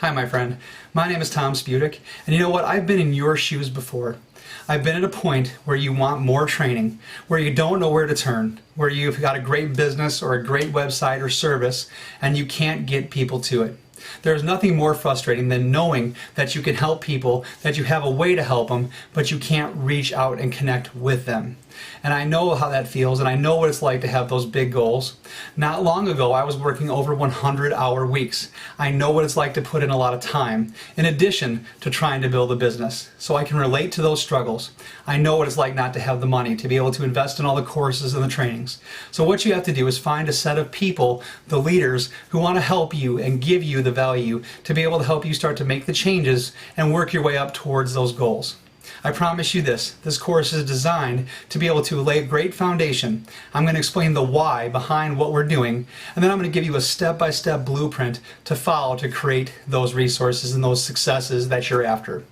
Hi, my friend. My name is Tom Spudic, and you know what? I've been in your shoes before. I've been at a point where you want more training, where you don't know where to turn, where you've got a great business or a great website or service, and you can't get people to it. There's nothing more frustrating than knowing that you can help people, that you have a way to help them, but you can't reach out and connect with them. And I know how that feels, and I know what it's like to have those big goals. Not long ago, I was working over 100-hour weeks. I know what it's like to put in a lot of time, in addition to trying to build a business. So I can relate to those struggles. I know what it's like not to have the money to be able to invest in all the courses and the trainings. So what you have to do is find a set of people, the leaders, who want to help you and give you the value to be able to help you start to make the changes and work your way up towards those goals. I promise you this course is designed to be able to lay a great foundation. I'm going to explain the why behind what we're doing, and then I'm going to give you a step-by-step blueprint to follow to create those resources and those successes that you're after.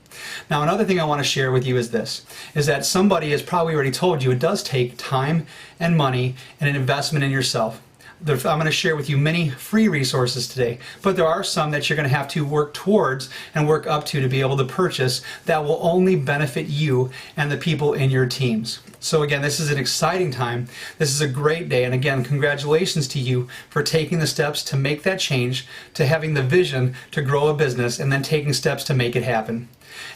Now, another thing I want to share with you is that somebody has probably already told you it does take time and money and an investment in yourself. I'm going to share with you many free resources today, but there are some that you're going to have to work towards and work up to be able to purchase that will only benefit you and the people in your teams. So again, this is an exciting time. This is a great day, and again, congratulations to you for taking the steps to make that change, to having the vision to grow a business, and then taking steps to make it happen.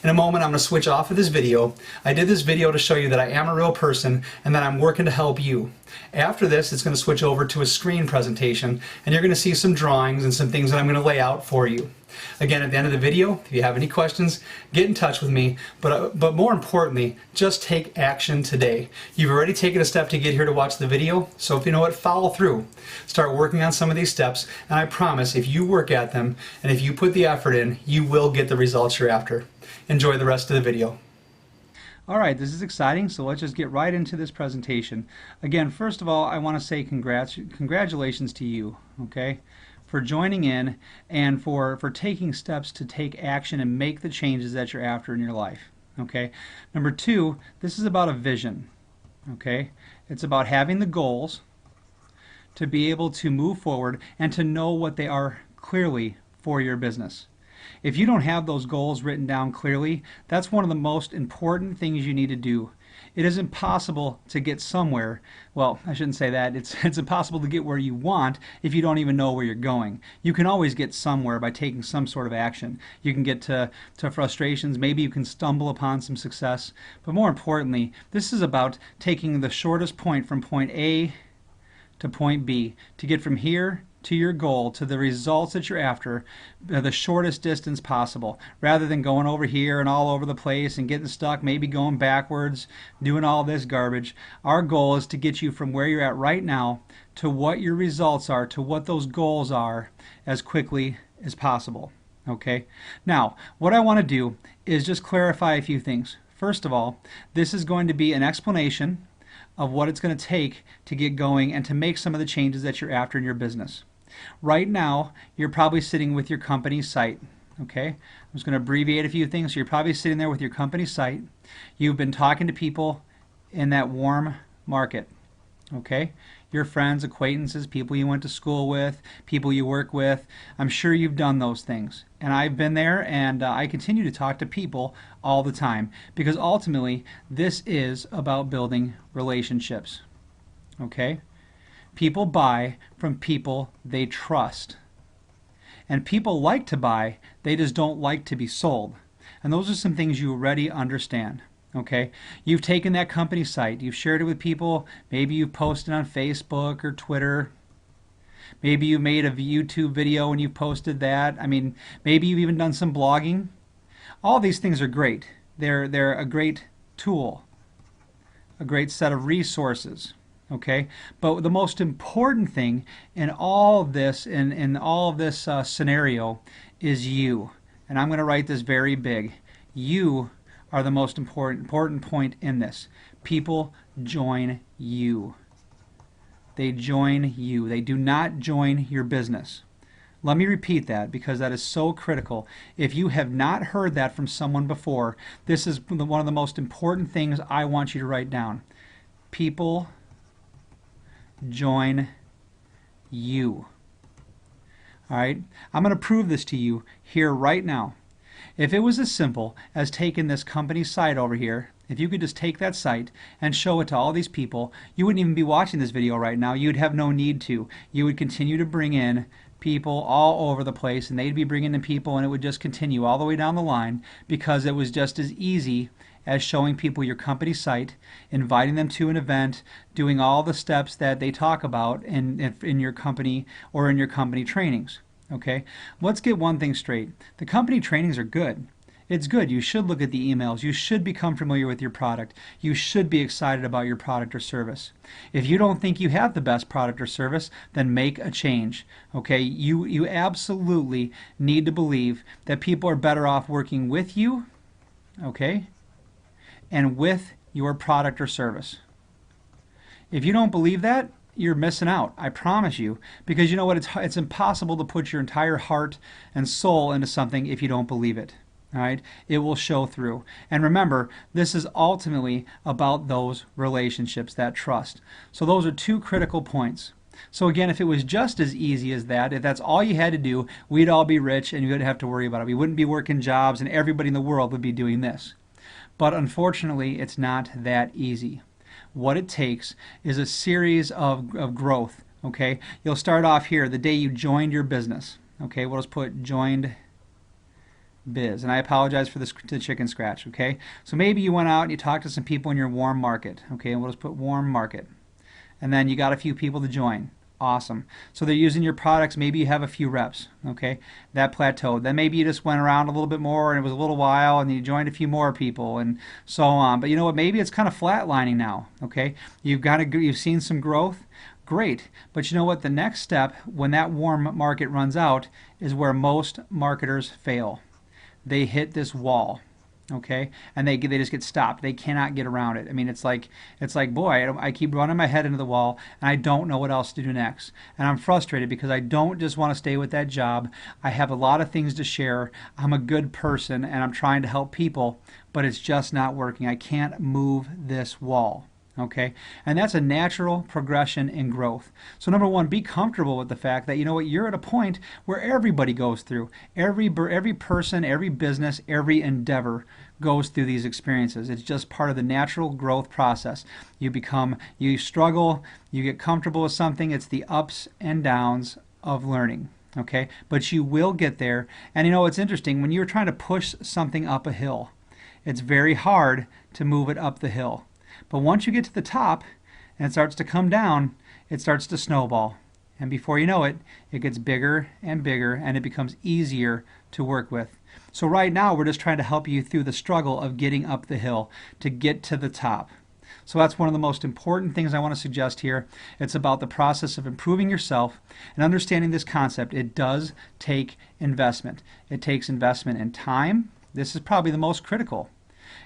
In a moment, I'm going to switch off of this video. I did this video to show you that I am a real person and that I'm working to help you. After this, it's going to switch over to a screen presentation, and you're going to see some drawings and some things that I'm going to lay out for you. Again, at the end of the video, if you have any questions, get in touch with me, but more importantly, just take action today. You've already taken a step to get here to watch the video, so if you know what, follow through. Start working on some of these steps, and I promise if you work at them and if you put the effort in, you will get the results you're after. Enjoy the rest of the video. Alright, this is exciting, so let's just get right into this presentation. Again, first of all, I want to say congratulations to you, okay, for joining in and for taking steps to take action and make the changes that you're after in your life, okay. Number two, this is about a vision, okay. It's about having the goals to be able to move forward and to know what they are clearly for your business. If you don't have those goals written down clearly, that's one of the most important things you need to do. It is impossible to get somewhere. Well, I shouldn't say that. It's impossible to get where you want if you don't even know where you're going. You can always get somewhere by taking some sort of action. You can get to frustrations. Maybe you can stumble upon some success. But more importantly, this is about taking the shortest point from point A to point B to get from here to your goal, to the results that you're after, the shortest distance possible, rather than going over here and all over the place and getting stuck, maybe going backwards, doing all this garbage. Our goal is to get you from where you're at right now to what your results are, to what those goals are, as quickly as possible. Okay? Now, what I want to do is just clarify a few things. First of all, this is going to be an explanation of what it's going to take to get going and to make some of the changes that you're after in your business. Right now, you're probably sitting with your company site. Okay? I'm just going to abbreviate a few things. So you're probably sitting there with your company site. You've been talking to people in that warm market. Okay? Your friends, acquaintances, people you went to school with, people you work with. I'm sure you've done those things. And I've been there, and I continue to talk to people all the time, because ultimately this is about building relationships. Okay? People buy from people they trust. And people like to buy, they just don't like to be sold. And those are some things you already understand. Okay, you've taken that company site, you've shared it with people, maybe you've posted on Facebook or Twitter, maybe you made a YouTube video and you posted that. I mean, maybe you've even done some blogging. All these things are great. They're a great tool, a great set of resources. Okay, but the most important thing in all of this, in all of this scenario, is you. And I'm going to write this very big. You are the most important point in this. People join you. They join you. They do not join your business. Let me repeat that, because that is so critical. If you have not heard that from someone before, this is one of the most important things I want you to write down. People join you. All right, I'm going to prove this to you here right now. If it was as simple as taking this company site over here, if you could just take that site and show it to all these people, you wouldn't even be watching this video right now. You'd have no need to. You would continue to bring in people all over the place, and they'd be bringing in people, and it would just continue all the way down the line, because it was just as easy as showing people your company site, inviting them to an event, doing all the steps that they talk about in your company or in your company trainings. Okay, let's get one thing straight. The company trainings are good. It's good. You should look at the emails. You should become familiar with your product. You should be excited about your product or service. If you don't think you have the best product or service, then make a change. Okay, you absolutely need to believe that people are better off working with you, okay, and with your product or service. If you don't believe that, you're missing out, I promise you, because you know what, it's impossible to put your entire heart and soul into something if you don't believe it. All right, it will show through. And remember, this is ultimately about those relationships, that trust. So those are two critical points. So again, if it was just as easy as that, if that's all you had to do, we'd all be rich and you wouldn't have to worry about it. We wouldn't be working jobs and everybody in the world would be doing this. But unfortunately, it's not that easy. What it takes is a series of growth. Okay, you'll start off here the day you joined your business. Okay, we'll just put joined biz, and I apologize for the chicken scratch. Okay, so maybe you went out and you talked to some people in your warm market. Okay, and we'll just put warm market, and then you got a few people to join. Awesome. So they're using your products. Maybe you have a few reps. Okay, that plateaued. Then maybe you just went around a little bit more, and it was a little while, and you joined a few more people, and so on. But you know what? Maybe it's kind of flatlining now. Okay, you've seen some growth. Great. But you know what? The next step, when that warm market runs out, is where most marketers fail. They hit this wall. Okay, and they just get stopped. They cannot get around it. I mean, it's like boy, I keep running my head into the wall, and I don't know what else to do next. And I'm frustrated because I don't just want to stay with that job. I have a lot of things to share. I'm a good person, and I'm trying to help people, but it's just not working. I can't move this wall. Okay, and that's a natural progression in growth. So number one, be comfortable with the fact that you know what, you're at a point where everybody goes through. Every person, every business, every endeavor goes through these experiences. It's just part of the natural growth process. You struggle, you get comfortable with something. It's the ups and downs of learning. Okay, but you will get there. And you know, it's interesting, when you're trying to push something up a hill, it's very hard to move it up the hill. But once you get to the top and it starts to come down, it starts to snowball. And before you know it, it gets bigger and bigger, and it becomes easier to work with. So right now, we're just trying to help you through the struggle of getting up the hill to get to the top. So that's one of the most important things I want to suggest here. It's about the process of improving yourself and understanding this concept. It does take investment. It takes investment in time. This is probably the most critical.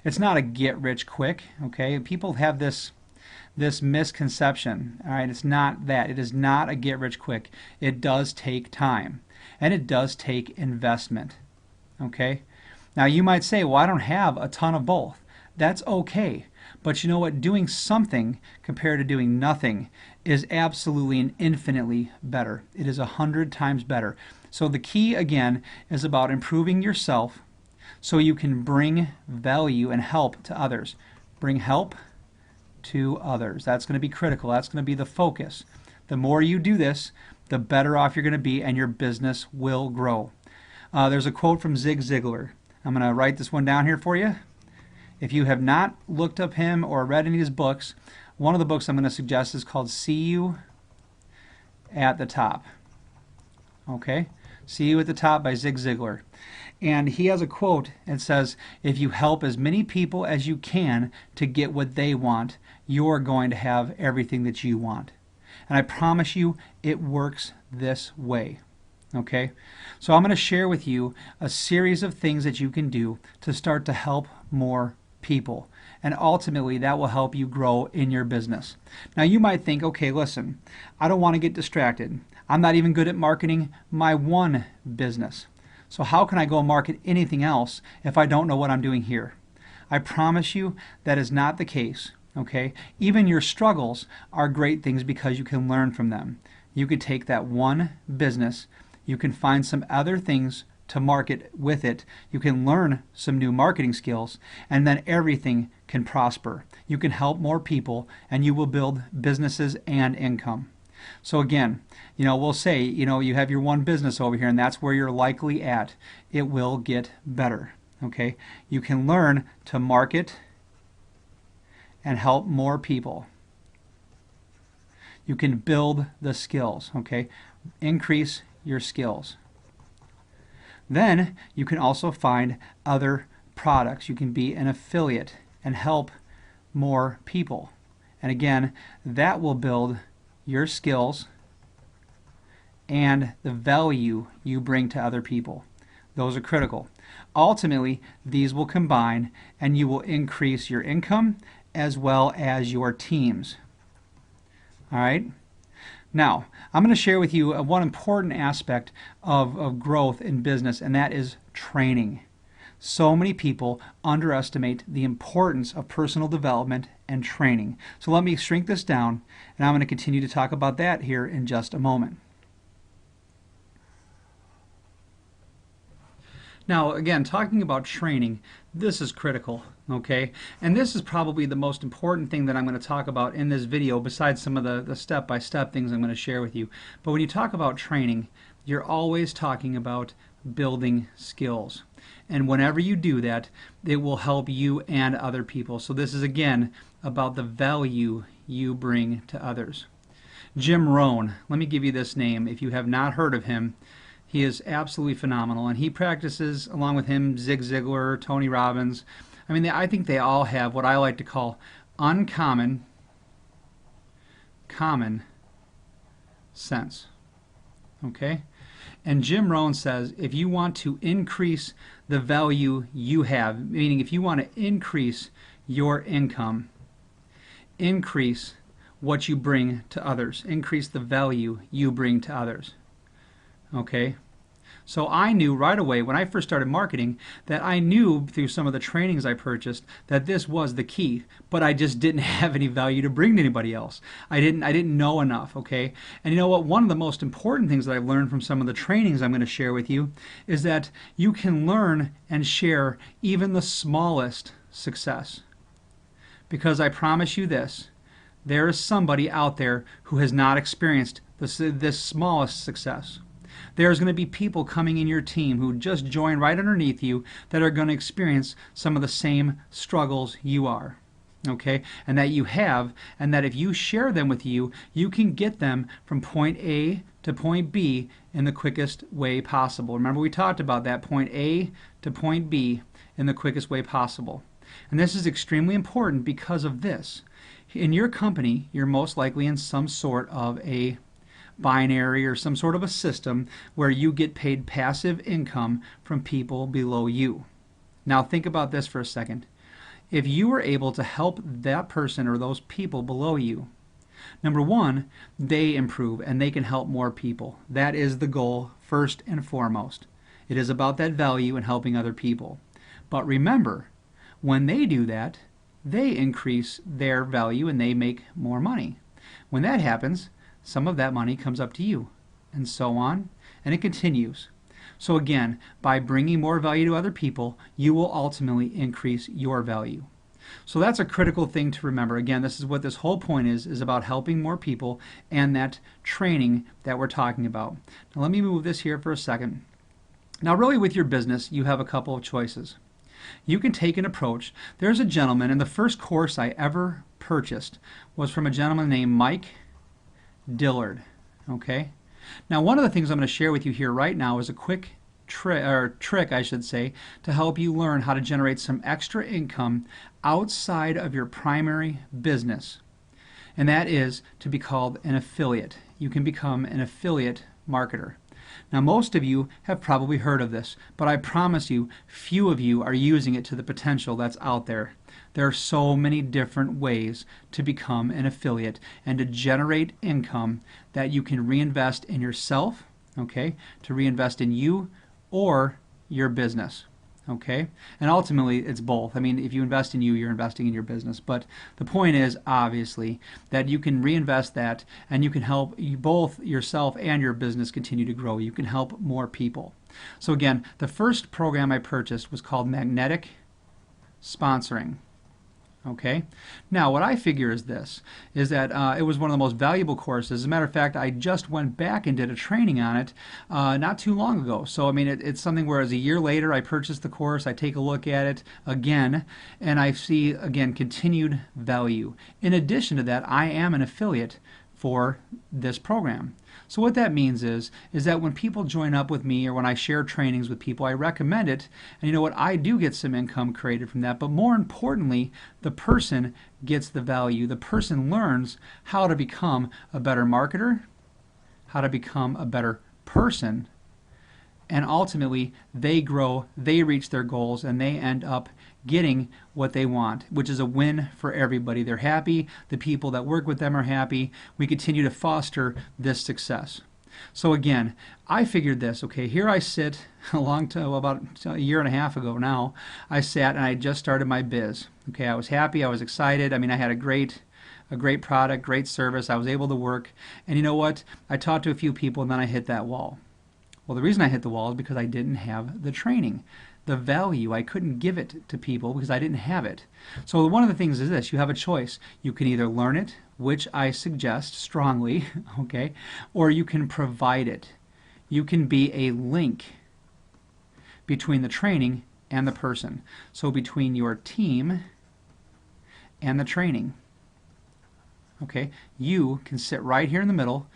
It's not a get rich quick, okay? People have this misconception, all right? It's not that. It is not a get rich quick. It does take time, and it does take investment, okay? Now you might say, well, I don't have a ton of both. That's okay, but you know what? Doing something compared to doing nothing is absolutely and infinitely better. It is 100 times better. So the key, again, is about improving yourself so you can bring value and help to others. Bring help to others. That's going to be critical. That's going to be the focus. The more you do this, the better off you're going to be, and your business will grow. There's a quote from Zig Ziglar. I'm going to write this one down here for you. If you have not looked up him or read any of his books, one of the books I'm going to suggest is called See You at the Top. Okay? See You at the Top by Zig Ziglar. And he has a quote that says, if you help as many people as you can to get what they want, you're going to have everything that you want. And I promise you, it works this way. Okay? So I'm going to share with you a series of things that you can do to start to help more people. And ultimately, that will help you grow in your business. Now, you might think, okay, listen, I don't want to get distracted. I'm not even good at marketing my one business. So how can I go market anything else if I don't know what I'm doing here? I promise you that is not the case. Okay? Even your struggles are great things because you can learn from them. You could take that one business, You can find some other things to market with it. You can learn some new marketing skills, and then everything can prosper. You can help more people, and you will build businesses and income. So again, we'll say, you have your one business over here, and that's where you're likely at. It will get better. Okay? You can learn to market and help more people. You can build the skills. Okay? Increase your skills. Then you can also find other products. You can be an affiliate and help more people. And again, that will build your skills and the value you bring to other people. Those are critical. Ultimately, these will combine and you will increase your income as well as your teams. All right? Now, I'm going to share with you one important aspect of growth in business, and that is training. So many people underestimate the importance of personal development and training. So let me shrink this down, and I'm going to continue to talk about that here in just a moment. Now, again, talking about training, this is critical, okay? And this is probably the most important thing that I'm going to talk about in this video, besides some of the step-by-step things I'm going to share with you. But when you talk about training, you're always talking about building skills. And whenever you do that, it will help you and other people. So this is, again, about the value you bring to others. Jim Rohn, let me give you this name. If you have not heard of him, he is absolutely phenomenal, and he practices, along with him, Zig Ziglar, Tony Robbins. I mean, I think they all have what I like to call common sense. Okay? And Jim Rohn says, if you want to increase the value you have, meaning if you want to increase your income, increase what you bring to others, increase the value you bring to others. Okay? So I knew right away when I first started marketing that I knew through some of the trainings I purchased that this was the key, but I just didn't have any value to bring to anybody else. I didn't know enough, okay? And you know what? One of the most important things that I've learned from some of the trainings I'm going to share with you is that you can learn and share even the smallest success. Because I promise you this, there is somebody out there who has not experienced this smallest success. There's going to be people coming in your team who just joined right underneath you that are going to experience some of the same struggles you are. Okay? And that you have, and that if you share them with you, you can get them from point A to point B in the quickest way possible. Remember, we talked about that, point A to point B in the quickest way possible. And this is extremely important because of this. In your company, you're most likely in some sort of a binary or some sort of a system where you get paid passive income from people below you. Now think about this for a second. If you were able to help that person or those people below you, number one, they improve and they can help more people. That is the goal first and foremost. It is about that value and helping other people. But remember, when they do that, they increase their value and they make more money. When that happens, some of that money comes up to you, and so on, and it continues. So again, by bringing more value to other people, you will ultimately increase your value. So that's a critical thing to remember. Again, this is what this whole point is about helping more people and that training that we're talking about. Now let me move this here for a second. Now really with your business, you have a couple of choices. You can take an approach. There's a gentleman, and the first course I ever purchased was from a gentleman named Mike Dillard. Okay? Now one of the things I'm going to share with you here right now is a quick trick, I should say, to help you learn how to generate some extra income outside of your primary business. And that is to be called an affiliate. You can become an affiliate marketer. Now most of you have probably heard of this, but I promise you, few of you are using it to the potential that's out there. There are so many different ways to become an affiliate and to generate income that you can reinvest in yourself, okay, to reinvest in you or your business. Okay, and ultimately it's both. I mean, if you invest in you, you're investing in your business. But the point is obviously that you can reinvest that, and you can help you both yourself and your business continue to grow. You can help more people. So again, the first program I purchased was called Magnetic Sponsoring. Okay. Now, what I figure is this, is that it was one of the most valuable courses. As a matter of fact, I just went back and did a training on it not too long ago. So, I mean, it's something where as a year later, I purchased the course, I take a look at it again, and I see, again, continued value. In addition to that, I am an affiliate for this program. So what that means is that when people join up with me or when I share trainings with people, I recommend it. And you know what? I do get some income created from that. But more importantly, the person gets the value. The person learns how to become a better marketer, how to become a better person, and ultimately they grow, they reach their goals, and they end up getting what they want, which is a win for everybody. They're happy, the people that work with them are happy. We continue to foster this success. So again, I figured this, okay, here I sit about a year and a half ago now, I sat and I just started my biz. Okay, I was happy, I was excited. I mean, I had a great product, great service. I was able to work. And you know what? I talked to a few people and then I hit that wall. Well, the reason I hit the wall is because I didn't have the training. The value, I couldn't give it to people because I didn't have it. So one of the things is this, you have a choice. You can either learn it, which I suggest strongly, okay, or you can provide it. You can be a link between the training and the person. So between your team and the training. Okay, you can sit right here in the middle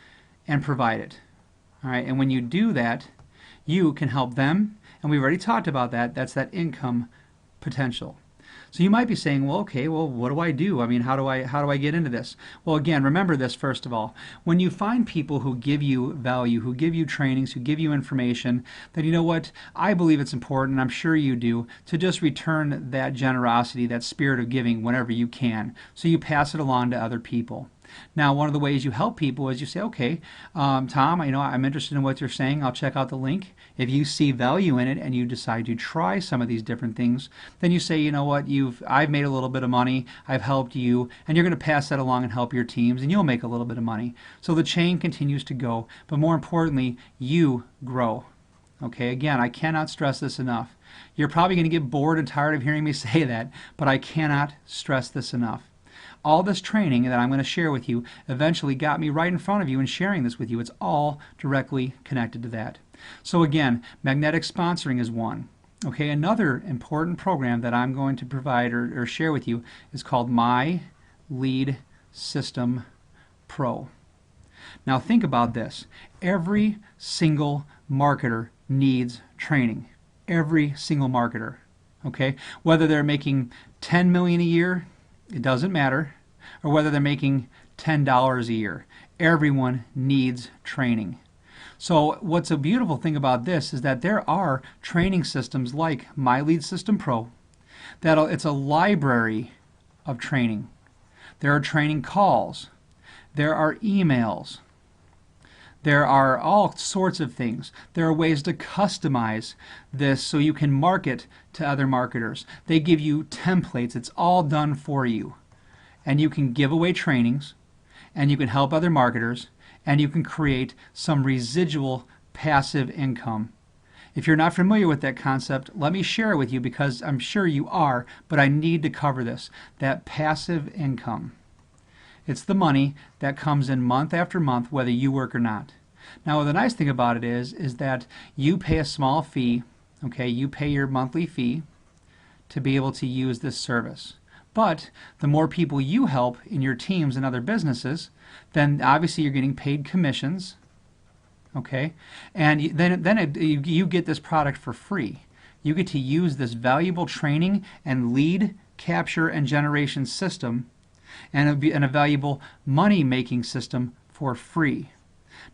and provide it. All right, and when you do that, you can help them, and we've already talked about that. That's that income potential. So you might be saying, well, okay, well, what do I do? I mean, how do I get into this? Well, again, remember this first of all. When you find people who give you value, who give you trainings, who give you information, then you know what? I believe it's important, and I'm sure you do, to just return that generosity, that spirit of giving whenever you can. So you pass it along to other people. Now, one of the ways you help people is you say, okay, Tom, I'm interested in what you're saying. I'll check out the link. If you see value in it and you decide to try some of these different things, then you say, you know what, I've made a little bit of money, I've helped you, and you're going to pass that along and help your teams, and you'll make a little bit of money. So the chain continues to go, but more importantly, you grow. Okay, again, I cannot stress this enough. You're probably going to get bored and tired of hearing me say that, but I cannot stress this enough. All this training that I'm going to share with you eventually got me right in front of you and sharing this with you. It's all directly connected to that. So again, magnetic sponsoring is one. Okay, another important program that I'm going to provide or share with you is called My Lead System Pro. Now think about this. Every single marketer needs training. Every single marketer. Okay, whether they're making $10 million a year, it doesn't matter, or whether they're making $10 a year. Everyone needs training. So what's a beautiful thing about this is that there are training systems like My Lead System Pro. It's a library of training. There are training calls. There are emails. There are all sorts of things. There are ways to customize this so you can market to other marketers. They give you templates. It's all done for you. And you can give away trainings, and you can help other marketers, and you can create some residual passive income. If you're not familiar with that concept, let me share it with you because I'm sure you are, but I need to cover this. That passive income. It's the money that comes in month after month, whether you work or not. Now, the nice thing about it is that you pay a small fee, okay? You pay your monthly fee to be able to use this service. But the more people you help in your teams and other businesses, then obviously you're getting paid commissions, okay? And then you get this product for free. You get to use this valuable training and lead capture and generation system and a valuable money-making system for free.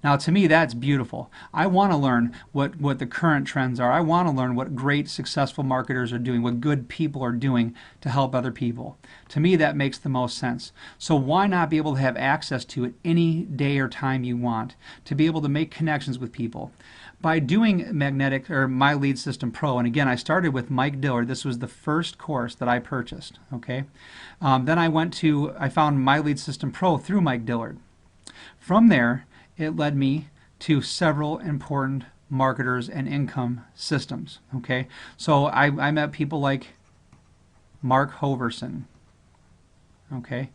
Now, to me, that's beautiful. I want to learn what the current trends are. I want to learn what great, successful marketers are doing, what good people are doing to help other people. To me, that makes the most sense. So why not be able to have access to it any day or time you want, to be able to make connections with people? by doing Magnetic or My Lead System Pro, and again, I started with Mike Dillard. This was the first course that I purchased. Okay, then I found My Lead System Pro through Mike Dillard. From there, it led me to several important marketers and income systems. Okay, so I met people like Mark Hoverson. Okay,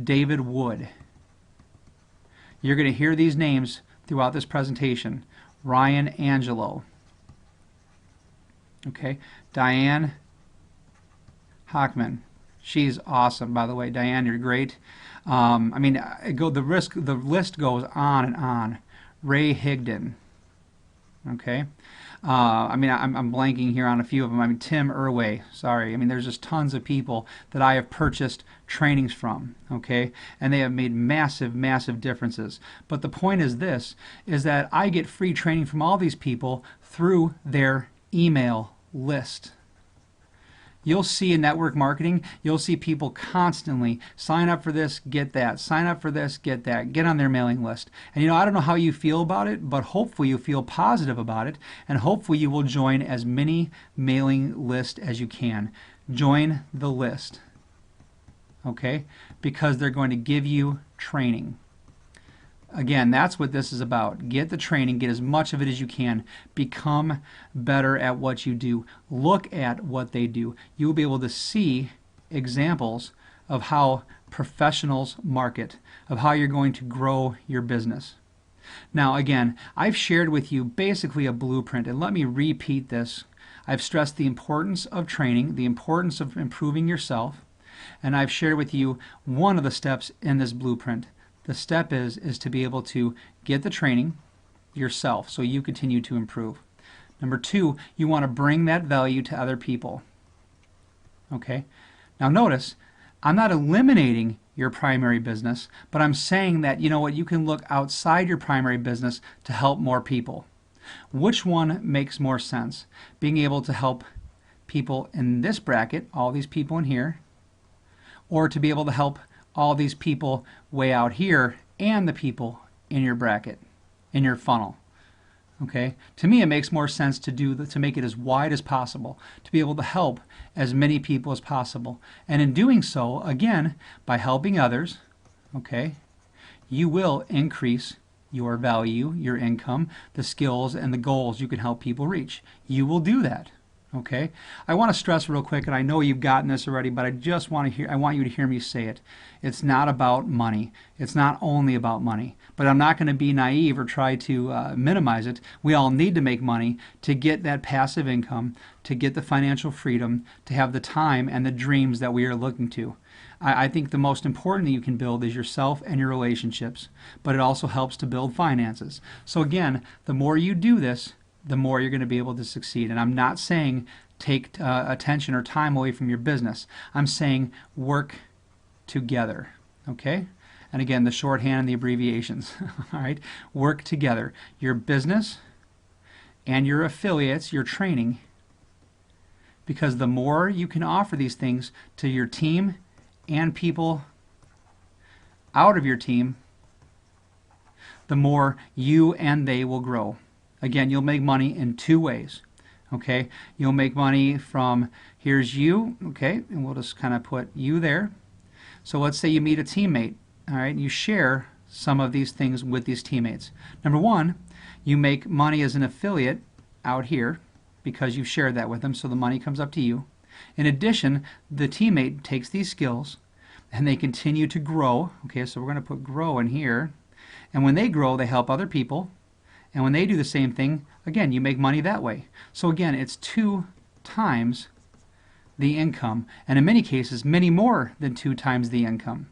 David Wood. You're going to hear these names throughout this presentation. Ryan Angelo. Okay, Diane Hockman. She's awesome, by the way. Diane, you're great. I mean, the list goes on and on. Ray Higdon. Okay. I mean, I'm blanking here on a few of them. I mean, Tim Irway. Sorry. I mean, there's just tons of people that I have purchased trainings from. Okay, and they have made massive, massive differences. But the point is this: is that I get free training from all these people through their email list. You'll see in network marketing, you'll see people constantly sign up for this, get that, sign up for this, get that, get on their mailing list. And you know, I don't know how you feel about it, but hopefully you feel positive about it, and hopefully you will join as many mailing lists as you can. Join the list, okay? Because they're going to give you training. Again, that's what this is about. Get the training, get as much of it as you can. Become better at what you do. Look at what they do. You will be able to see examples of how professionals market, of how you're going to grow your business. Now, again, I've shared with you basically a blueprint, and let me repeat this. I've stressed the importance of training, the importance of improving yourself, and I've shared with you one of the steps in this blueprint. The step is to be able to get the training yourself so you continue to improve. Number two, you want to bring that value to other people. Okay? Now notice, I'm not eliminating your primary business, but I'm saying that, you know what, you can look outside your primary business to help more people. Which one makes more sense? Being able to help people in this bracket, all these people in here, or to be able to help all these people way out here and the people in your bracket, in your funnel. Okay? To me, it makes more sense to make it as wide as possible, to be able to help as many people as possible. And in doing so, again, by helping others, okay, you will increase your value, your income, the skills, and the goals you can help people reach. You will do that. Okay, I want to stress real quick, and I know you've gotten this already, but I want you to hear me say it. It's not about money. It's not only about money. But I'm not going to be naive or try to minimize it. We all need to make money to get that passive income, to get the financial freedom, to have the time and the dreams that we are looking to. I think the most important thing you can build is yourself and your relationships, but it also helps to build finances. So again, the more you do this, the more you're going to be able to succeed. And I'm not saying take attention or time away from your business. I'm saying work together, okay? And again, the shorthand and the abbreviations, all right? Work together. Your business and your affiliates, your training, because the more you can offer these things to your team and people out of your team, the more you and they will grow. Again, you'll make money in two ways, okay? You'll make money from, here's you, okay? And we'll just kind of put you there. So let's say you meet a teammate, all right? You share some of these things with these teammates. Number one, you make money as an affiliate out here because you shared that with them, so the money comes up to you. In addition, the teammate takes these skills and they continue to grow, okay? So we're going to put grow in here. And when they grow, they help other people. And when they do the same thing, again, you make money that way. So again, it's 2 times the income, and in many cases, many more than 2 times the income.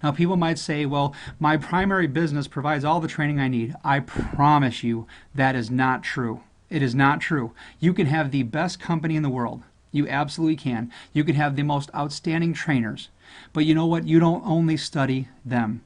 Now, people might say, well, my primary business provides all the training I need. I promise you that is not true. It is not true. You can have the best company in the world. You absolutely can. You can have the most outstanding trainers. But you know what? You don't only study them.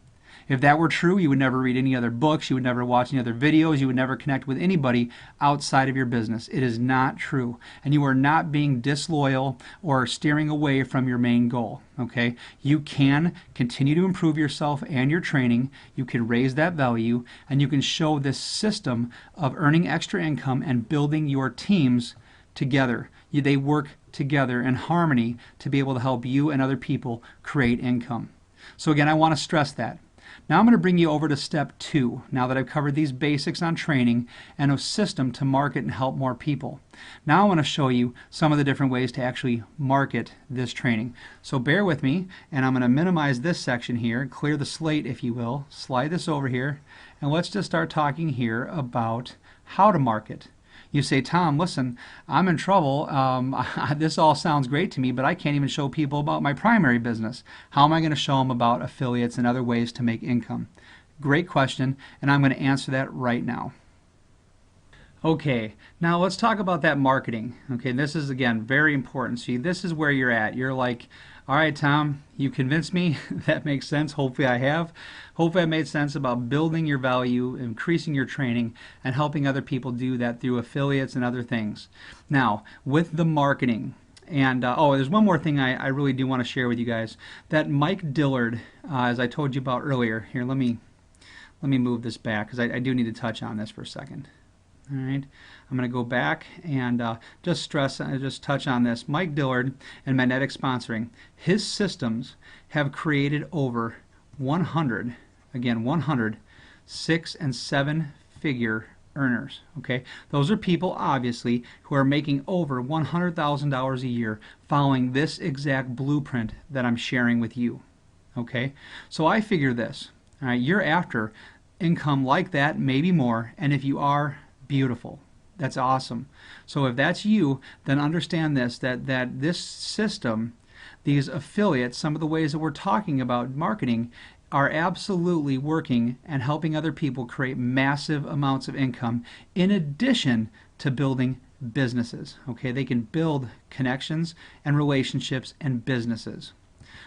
If that were true, you would never read any other books, you would never watch any other videos, you would never connect with anybody outside of your business. It is not true. And you are not being disloyal or steering away from your main goal. Okay? You can continue to improve yourself and your training. You can raise that value, and you can show this system of earning extra income and building your teams together. They work together in harmony to be able to help you and other people create income. So again, I want to stress that. Now I'm going to bring you over to step 2, now that I've covered these basics on training and a system to market and help more people. Now I want to show you some of the different ways to actually market this training. So bear with me, and I'm going to minimize this section here, clear the slate if you will, slide this over here, and let's just start talking here about how to market. You say, Tom, listen, I'm in trouble. This all sounds great to me, but I can't even show people about my primary business. How am I going to show them about affiliates and other ways to make income? Great question, and I'm going to answer that right now. Okay, now let's talk about that marketing. Okay, this is, again, very important. See, this is where you're at. You're like, all right, Tom, you convinced me. That makes sense. Hopefully I have. Hopefully I made sense about building your value, increasing your training, and helping other people do that through affiliates and other things. Now, with the marketing, and there's one more thing I really do want to share with you guys. That Mike Dillard, as I told you about earlier, here, let me move this back because I do need to touch on this for a second. All right, I'm going to go back and just touch on this. Mike Dillard and Magnetic Sponsoring, his systems have created over 100 6- and 7-figure earners. Okay, those are people obviously who are making over $100,000 a year following this exact blueprint that I'm sharing with you. Okay, so I figure this. All right, you're after income like that, maybe more, and if you are, beautiful. That's awesome. So if that's you, then understand this, that this system, these affiliates, some of the ways that we're talking about marketing are absolutely working and helping other people create massive amounts of income in addition to building businesses. Okay, they can build connections and relationships and businesses.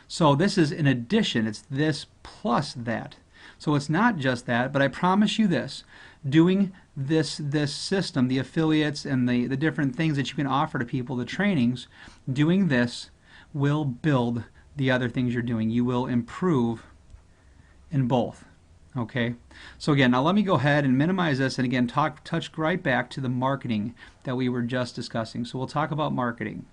So this is in addition, it's this plus that. So it's not just that, but I promise you this, doing this system, the affiliates and the different things that you can offer to people, the trainings, doing this will build the other things you're doing. You will improve in both. Okay, so again, now let me go ahead and minimize this and again touch right back to the marketing that we were just discussing. So we'll talk about marketing.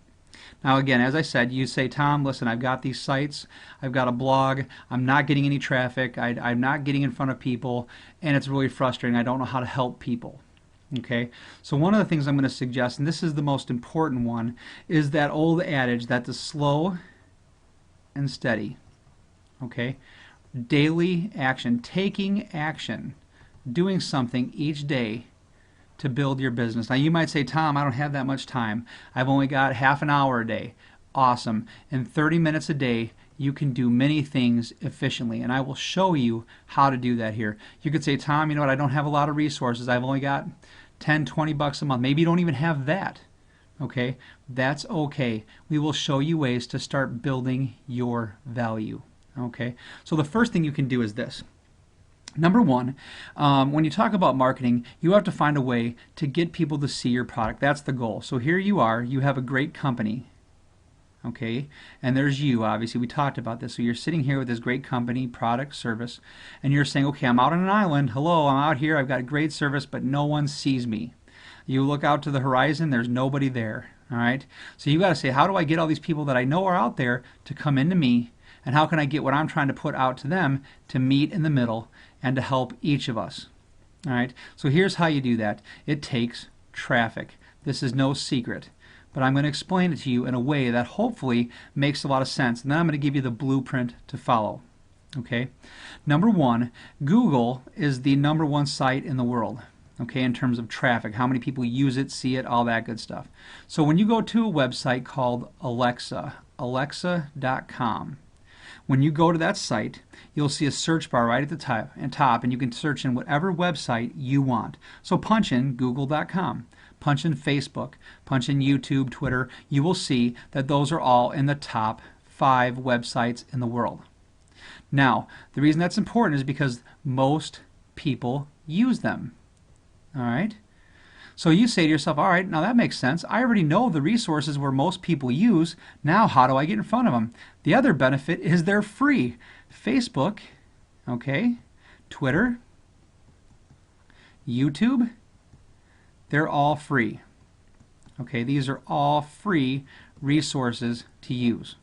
Now again, as I said, you say, Tom, listen, I've got these sites, I've got a blog, I'm not getting any traffic, I'm not getting in front of people, and it's really frustrating. I don't know how to help people. Okay, so one of the things I'm going to suggest, and this is the most important one, is that old adage that the slow and steady. Okay, daily action, taking action, doing something each day to build your business. Now you might say, Tom, I don't have that much time. I've only got half an hour a day. Awesome. In 30 minutes a day, you can do many things efficiently, and I will show you how to do that here. You could say, Tom, you know what, I don't have a lot of resources. I've only got 10, 20 bucks a month. Maybe you don't even have that. Okay, that's okay. We will show you ways to start building your value. Okay, so the first thing you can do is this. Number one, when you talk about marketing, you have to find a way to get people to see your product. That's the goal. So here you are, you have a great company, okay, and there's you, obviously, we talked about this. So you're sitting here with this great company, product, service, and you're saying, okay, I'm out on an island, hello, I'm out here, I've got a great service, but no one sees me. You look out to the horizon, there's nobody there, all right? So you got to say, how do I get all these people that I know are out there to come into me, and how can I get what I'm trying to put out to them to meet in the middle and to help each of us? All right, so here's how you do that. It takes traffic. This is no secret, but I'm going to explain it to you in a way that hopefully makes a lot of sense, and then I'm going to give you the blueprint to follow. Okay, number one, Google is the #1 site in the world, okay, in terms of traffic, how many people use it, see it, all that good stuff. So when you go to a website called alexa.com, when you go to that site, you'll see a search bar right at the top, and you can search in whatever website you want. So punch in google.com, punch in Facebook, punch in YouTube, Twitter. You will see that those are all in the top 5 websites in the world. Now, the reason that's important is because most people use them. All right? So you say to yourself, all right, now that makes sense. I already know the resources where most people use. Now, how do I get in front of them? The other benefit is they're free. Facebook, okay, Twitter, YouTube, they're all free. Okay, these are all free resources to use.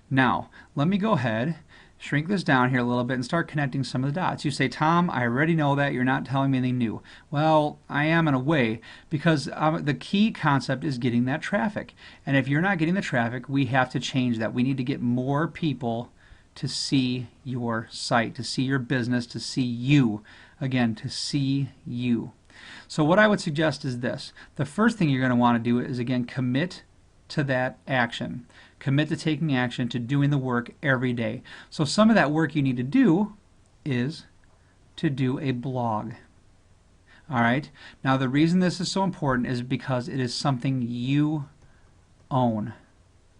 Now, let me go ahead, shrink this down here a little bit and start connecting some of the dots. You say, Tom, I already know that. You're not telling me anything new. Well, I am in a way, because the key concept is getting that traffic. And if you're not getting the traffic, we have to change that. We need to get more people to see your site, to see your business, to see you. Again, to see you. So what I would suggest is this. The first thing you're going to want to do is, again, commit to that action. Commit to taking action, to doing the work every day. So some of that work you need to do is to do a blog. All right? Now the reason this is so important is because it is something you own.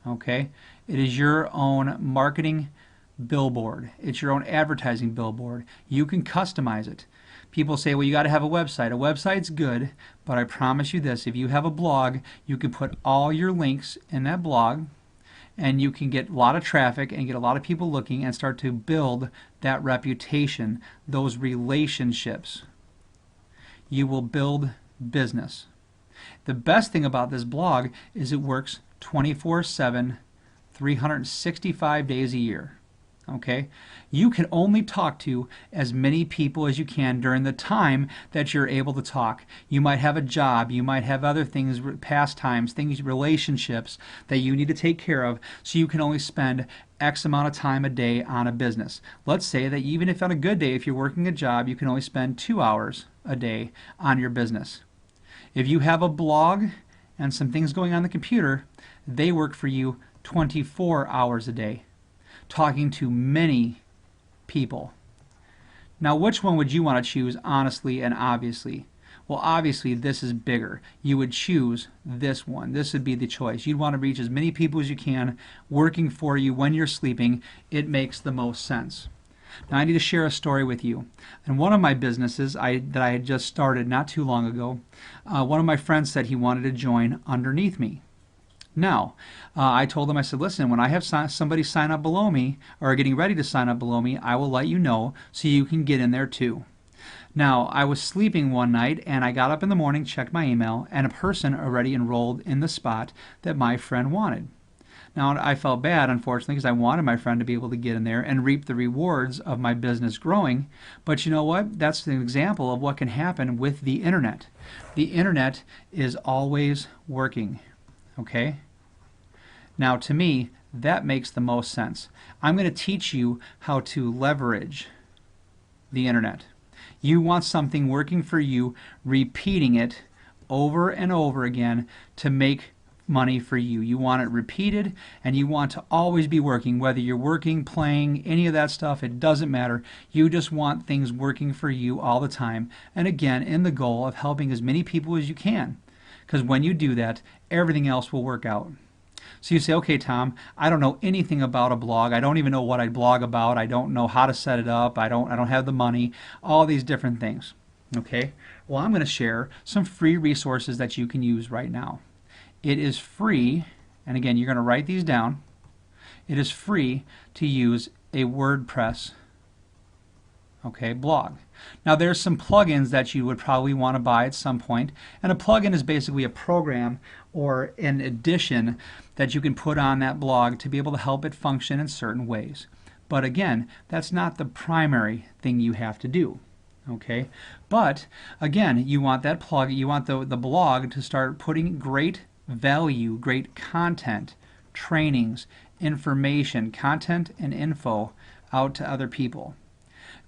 Okay? It is your own marketing billboard. It's your own advertising billboard. You can customize it. People say, well, you got to have a website. A website's good, but I promise you this, if you have a blog, you can put all your links in that blog, and you can get a lot of traffic and get a lot of people looking and start to build that reputation, those relationships. You will build business. The best thing about this blog is it works 24/7, 365 days a year. Okay? You can only talk to as many people as you can during the time that you're able to talk. You might have a job, you might have other things, pastimes, things, relationships that you need to take care of, so you can only spend X amount of time a day on a business. Let's say that even if on a good day, if you're working a job, you can only spend 2 hours a day on your business. If you have a blog and some things going on the computer, they work for you 24 hours a day, talking to many people. Now, which one would you want to choose, honestly and obviously? Well, obviously, this is bigger. You would choose this one. This would be the choice. You'd want to reach as many people as you can, working for you when you're sleeping. It makes the most sense. Now, I need to share a story with you. In one of my businesses that I had just started not too long ago, one of my friends said he wanted to join underneath me. Now, I told him, I said, listen, when I have somebody sign up below me, or getting ready to sign up below me, I will let you know so you can get in there too. Now, I was sleeping one night, and I got up in the morning, checked my email, and a person already enrolled in the spot that my friend wanted. Now, I felt bad, unfortunately, because I wanted my friend to be able to get in there and reap the rewards of my business growing. But you know what? That's an example of what can happen with the internet. The internet is always working. Okay? Now, to me, that makes the most sense. I'm going to teach you how to leverage the internet. You want something working for you, repeating it over and over again to make money for you. You want it repeated, and you want to always be working. Whether you're working, playing, any of that stuff, it doesn't matter. You just want things working for you all the time. And again, in the goal of helping as many people as you can. Because when you do that, everything else will work out. So you say, okay, Tom, I don't know anything about a blog. I don't even know what I blog about. I don't know how to set it up. I don't have the money. All these different things. Okay? Well, I'm going to share some free resources that you can use right now. It is free, and again, you're going to write these down. It is free to use a WordPress blog. Now, there's some plugins that you would probably want to buy at some point, and a plugin is basically a program or an addition that you can put on that blog to be able to help it function in certain ways. But again, that's not the primary thing you have to do. Okay? But again, you want that you want the blog to start putting great value, great content, trainings, information, content and info out to other people.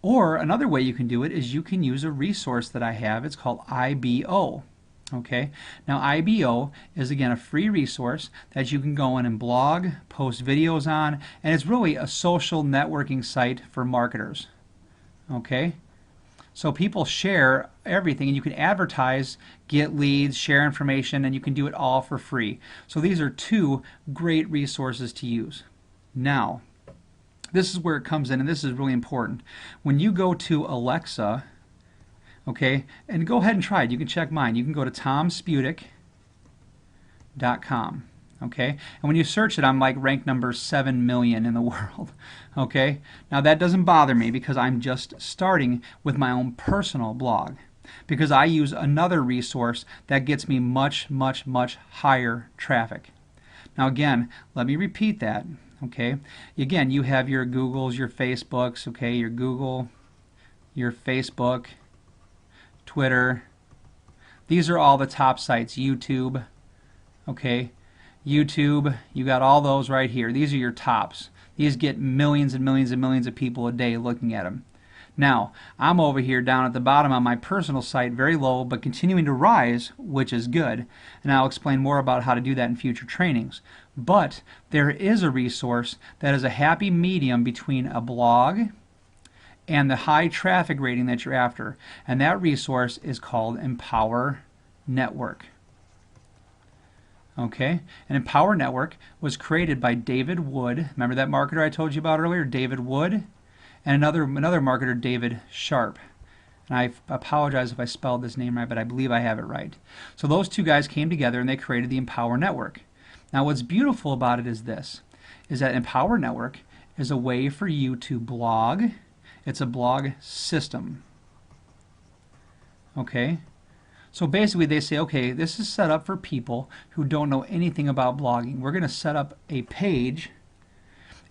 Or another way you can do it is you can use a resource that I have. It's called IBO. Okay? Now IBO is again a free resource that you can go in and blog, post videos on, and it's really a social networking site for marketers. Okay? So people share everything, and you can advertise, get leads, share information, and you can do it all for free. So these are two great resources to use. Now, This is where it comes in, and this is really important. When you go to Alexa, okay, and go ahead and try it. You can check mine. You can go to tomspudic.com. Okay, and when you search it, I'm like ranked number 7 million in the world. Okay, now that doesn't bother me because I'm just starting with my own personal blog, because I use another resource that gets me much, much, much higher traffic. Now again, let me repeat that. Okay, again, you have your Googles, your Facebooks, okay, your Google, your Facebook, Twitter. These are all the top sites. YouTube, okay, YouTube, you got all those right here. These are your tops. These get millions and millions and millions of people a day looking at them. Now, I'm over here down at the bottom on my personal site, very low, but continuing to rise, which is good. And I'll explain more about how to do that in future trainings. But there is a resource that is a happy medium between a blog and the high traffic rating that you're after. And that resource is called Empower Network. Okay, and Empower Network was created by David Wood. Remember that marketer I told you about earlier, David Wood? And another marketer, David Sharp. And I apologize if I spelled this name right, but I believe I have it right. So those two guys came together and they created the Empower Network. Now what's beautiful about it is this, is that Empower Network is a way for you to blog. It's a blog system. Okay? So basically they say, okay, this is set up for people who don't know anything about blogging. We're going to set up a page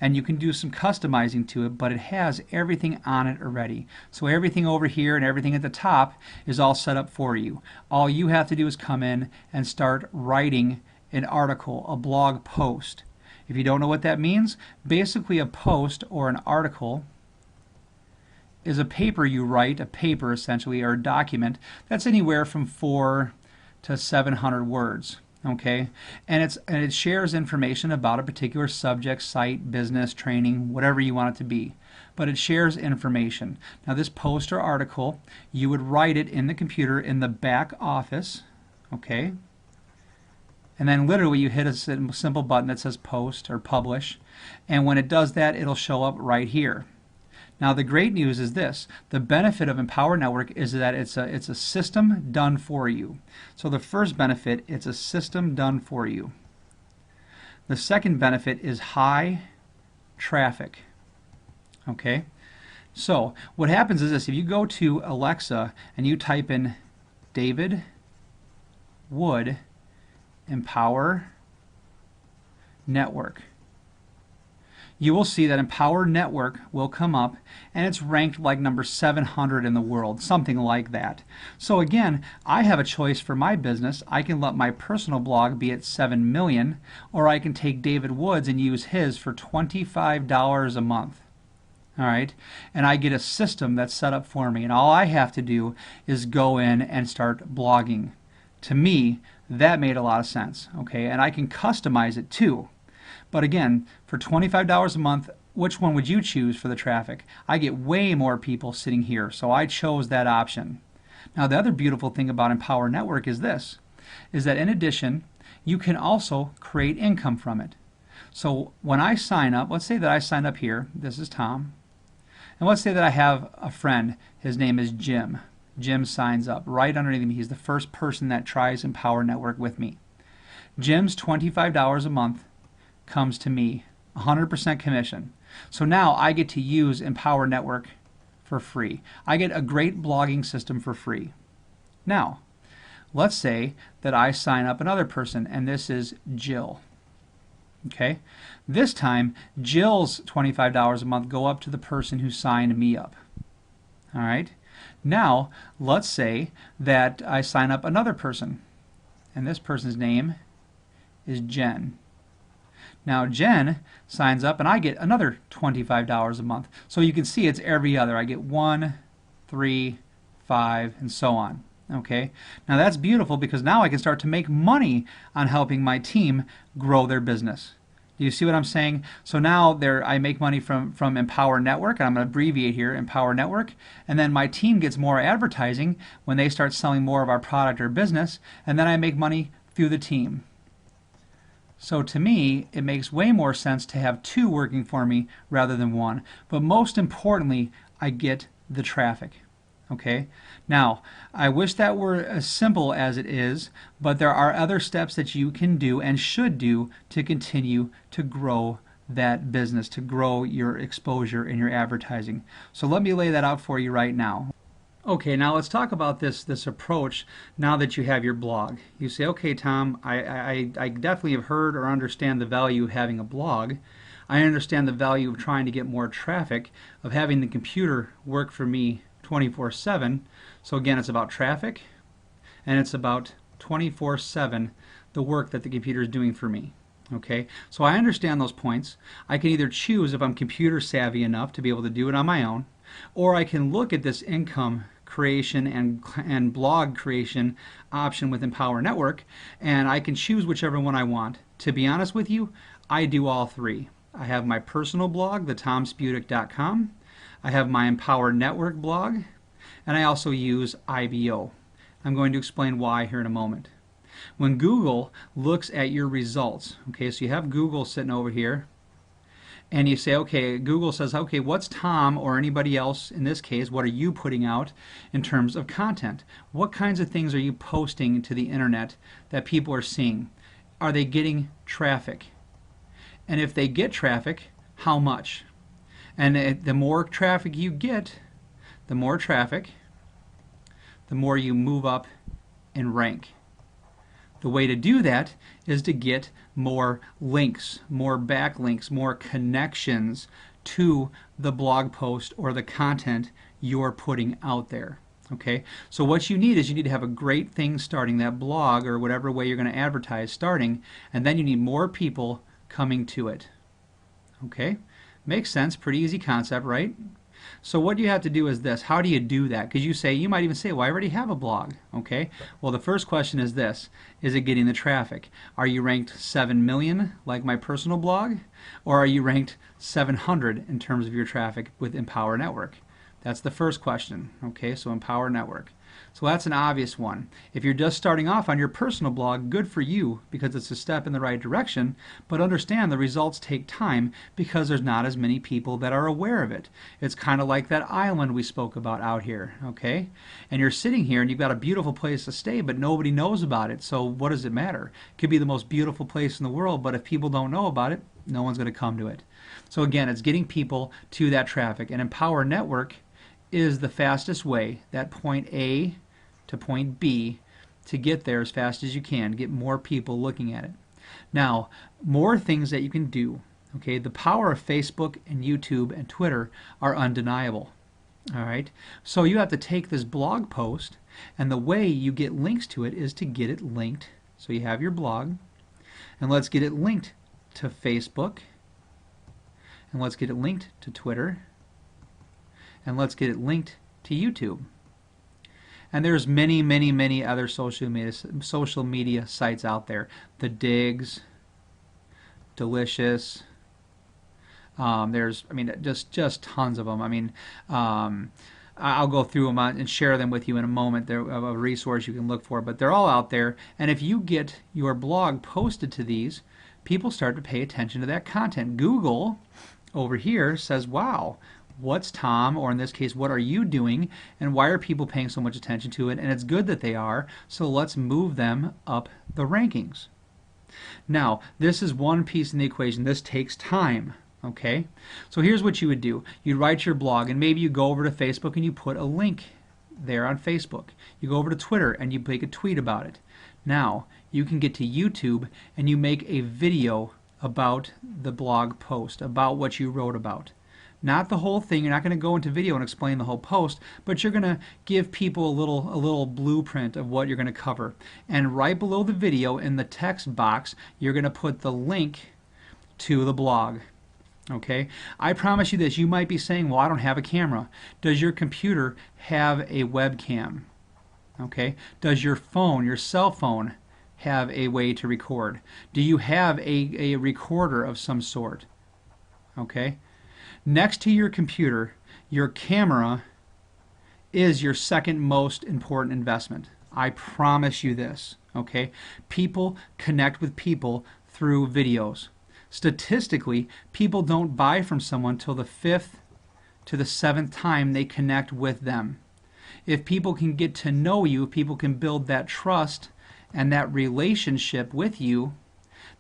and you can do some customizing to it, but it has everything on it already. So everything over here and everything at the top is all set up for you. All you have to do is come in and start writing an article, a blog post. If you don't know what that means, basically a post or an article is a paper you write, a paper essentially, or a document that's anywhere from 400 to 700 words. Okay, and it shares information about a particular subject, site, business, training, whatever you want it to be. But it shares information. Now this post or article, you would write it in the computer in the back office, okay? And then literally you hit a simple button that says post or publish, and when it does that, it'll show up right here. Now the great news is this, the benefit of Empower Network is that it's a system done for you. So the first benefit, it's a system done for you. The second benefit is high traffic. Okay? So what happens is this, if you go to Alexa and you type in David Wood Empower Network, you will see that Empower Network will come up and it's ranked like number 700 in the world, something like that. So again, I have a choice for my business. I can let my personal blog be at 7 million, or I can take David Wood's and use his for $25 a month. All right, and I get a system that's set up for me, and all I have to do is go in and start blogging. To me, that made a lot of sense, okay, and I can customize it too. But again, for $25 a month, which one would you choose for the traffic? I get way more people sitting here, so I chose that option. Now the other beautiful thing about Empower Network is this, is that in addition, you can also create income from it. So when I sign up, let's say that I sign up here, this is Tom, and let's say that I have a friend, his name is Jim. Jim signs up right underneath me. He's the first person that tries Empower Network with me. Jim's $25 a month comes to me, 100% commission. So now I get to use Empower Network for free. I get a great blogging system for free. Now, let's say that I sign up another person, and this is Jill. Okay? This time, Jill's $25 a month go up to the person who signed me up. All right? Now, let's say that I sign up another person, and this person's name is Jen. Now Jen signs up and I get another $25 a month. So you can see it's every other. I get 1, 3, 5, and so on. Okay. Now that's beautiful because now I can start to make money on helping my team grow their business. Do you see what I'm saying? So now I make money from Empower Network, and I'm going to abbreviate here, Empower Network, and then my team gets more advertising when they start selling more of our product or business, and then I make money through the team. So to me, it makes way more sense to have two working for me rather than one. But most importantly, I get the traffic. Okay? Now, I wish that were as simple as it is, but there are other steps that you can do and should do to continue to grow that business, to grow your exposure in your advertising. So let me lay that out for you right now. Okay, now let's talk about this approach now that you have your blog. You say, okay, Tom, I definitely have heard or understand the value of having a blog. I understand the value of trying to get more traffic, of having the computer work for me 24/7. So again, it's about traffic, and it's about 24/7 the work that the computer is doing for me. Okay, so I understand those points. I can either choose if I'm computer savvy enough to be able to do it on my own, or I can look at this income creation and blog creation option with Empower Network, and I can choose whichever one I want. To be honest with you, I do all three. I have my personal blog, thetomspudic.com. I have my Empower Network blog, and I also use IBO. I'm going to explain why here in a moment. When Google looks at your results, okay, so you have Google sitting over here, and you say, okay, Google says, okay, what's Tom or anybody else, in this case, what are you putting out in terms of content? What kinds of things are you posting to the internet that people are seeing? Are they getting traffic? And if they get traffic, how much? And the more traffic you get, the more traffic, the more you move up in rank. The way to do that is to get more links, more backlinks, more connections to the blog post or the content you're putting out there. Okay, so what you need is you need to have a great thing starting, that blog or whatever way you're going to advertise starting, and then you need more people coming to it. Okay, makes sense, pretty easy concept, right? So what you have to do is this. How do you do that? Because you might even say, well, I already have a blog. Okay. Well, the first question is this. Is it getting the traffic? Are you ranked 7 million like my personal blog? Or are you ranked 700 in terms of your traffic with Empower Network? That's the first question. Okay, so Empower Network. So that's an obvious one. If you're just starting off on your personal blog, good for you because it's a step in the right direction, but understand the results take time because there's not as many people that are aware of it. It's kind of like that island we spoke about out here, okay? And you're sitting here and you've got a beautiful place to stay, but nobody knows about it, so what does it matter? It could be the most beautiful place in the world, but if people don't know about it, no one's going to come to it. So again, it's getting people to that traffic, and Empower Network is the fastest way, that point A to point B, to get there as fast as you can, get more people looking at it. Now, more things that you can do. Okay, the power of Facebook and YouTube and Twitter are undeniable. All right, so you have to take this blog post, and the way you get links to it is to get it linked. So you have your blog, and let's get it linked to Facebook, and let's get it linked to Twitter, and let's get it linked to YouTube. And there's many other social media sites out there. The Digs, Delicious. There's, just tons of them. I'll go through them and share them with you in a moment. They're a resource you can look for, but they're all out there. And if you get your blog posted to these, people start to pay attention to that content. Google over here says, wow, what's Tom, or in this case, what are you doing, and why are people paying so much attention to it? And it's good that they are, so let's move them up the rankings. Now, this is one piece in the equation. This takes time, okay? So here's what you would do. You'd write your blog, and maybe you go over to Facebook and you put a link there on Facebook. You go over to Twitter and you make a tweet about it. Now, you can get to YouTube and you make a video about the blog post, about what you wrote about. Not the whole thing. You're not going to go into video and explain the whole post, but you're going to give people a little blueprint of what you're going to cover. And right below the video in the text box, you're going to put the link to the blog. Okay? I promise you this. You might be saying, well, I don't have a camera. Does your computer have a webcam? Okay? Does your phone, your cell phone, have a way to record? Do you have a recorder of some sort? Okay? Next to your computer, your camera is your second most important investment. I promise you this, okay? People connect with people through videos. Statistically, people don't buy from someone till the 5th to the 7th time they connect with them. If people can get to know you, if people can build that trust and that relationship with you,